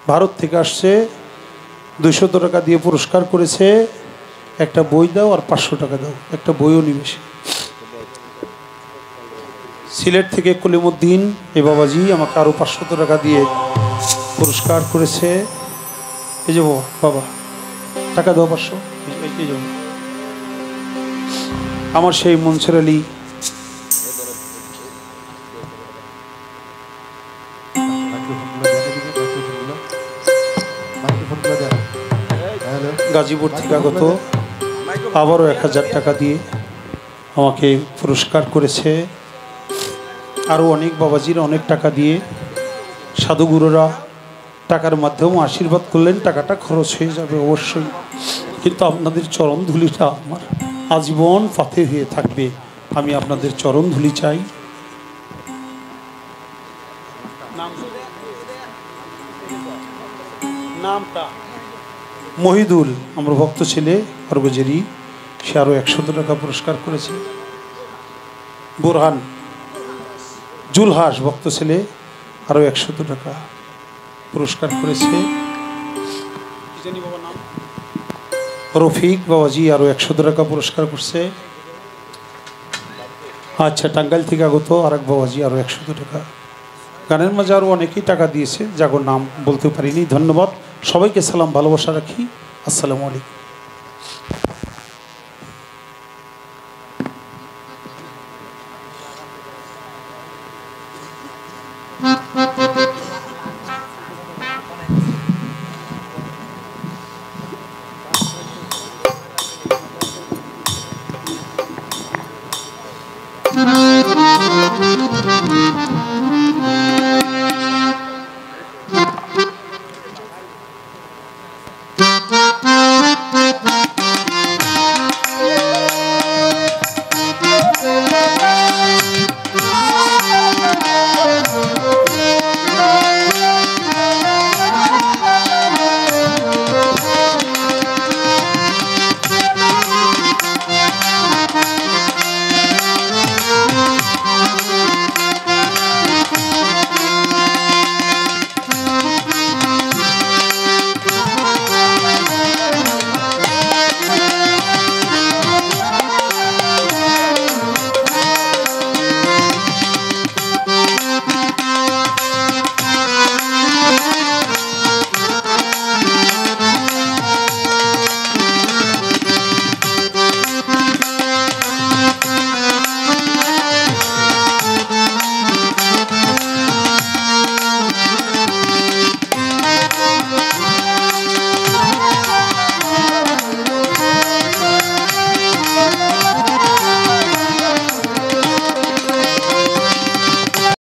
ভারত থেকে আসছে 200 টাকা দিয়ে পুরস্কার করেছে একটা বই দাও আর 500 টাকা দাও একটা বইও নিবে সে সিলেট থেকে কলিমুদ্দিন এ বাবাজি আমাকে আরও 500 টাকা দিয়ে পুরস্কার করেছে এই যে বাবা টাকা দাও 500 এই যে আমার সেই মনসুর আলী গাজীপুর থেকে আগত আবারও 1000 টাকা দিয়ে আমাকে পুরস্কার করেছে আরও অনেক বাবাজিরা অনেক টাকা দিয়ে সাধুগুরুরা টাকার মাধ্যমে আশীর্বাদ করলেন টাকাটা খরচ হয়ে যাবে অবশ্যই কিন্তু আপনাদের চরণ ধুলিটা আমার আজীবন পাতে হয়ে থাকবে। আমি আপনাদের চরণ ধুলি চাই। নামটা মহিদুল, আমার ভক্ত ছেলে হরগজেরি, সে আরও 100 টাকা পুরস্কার করেছে। বোরহান জুলহাস ভক্ত ছেলে আরও 100 টাকা পুরস্কার করেছে। রফিক বাবাজি আরও 100 টাকা পুরস্কার করছে। আচ্ছা, টাঙ্গাইল থেকে আগত আরেক বাবাজি আরও 100 টাকা। গানের মাঝে আরও অনেকেই টাকা দিয়েছে, যাগো নাম বলতে পারিনি। ধন্যবাদ সবাইকে, সালাম ভালোবাসা রাখি। আসসালামু আলাইকুম।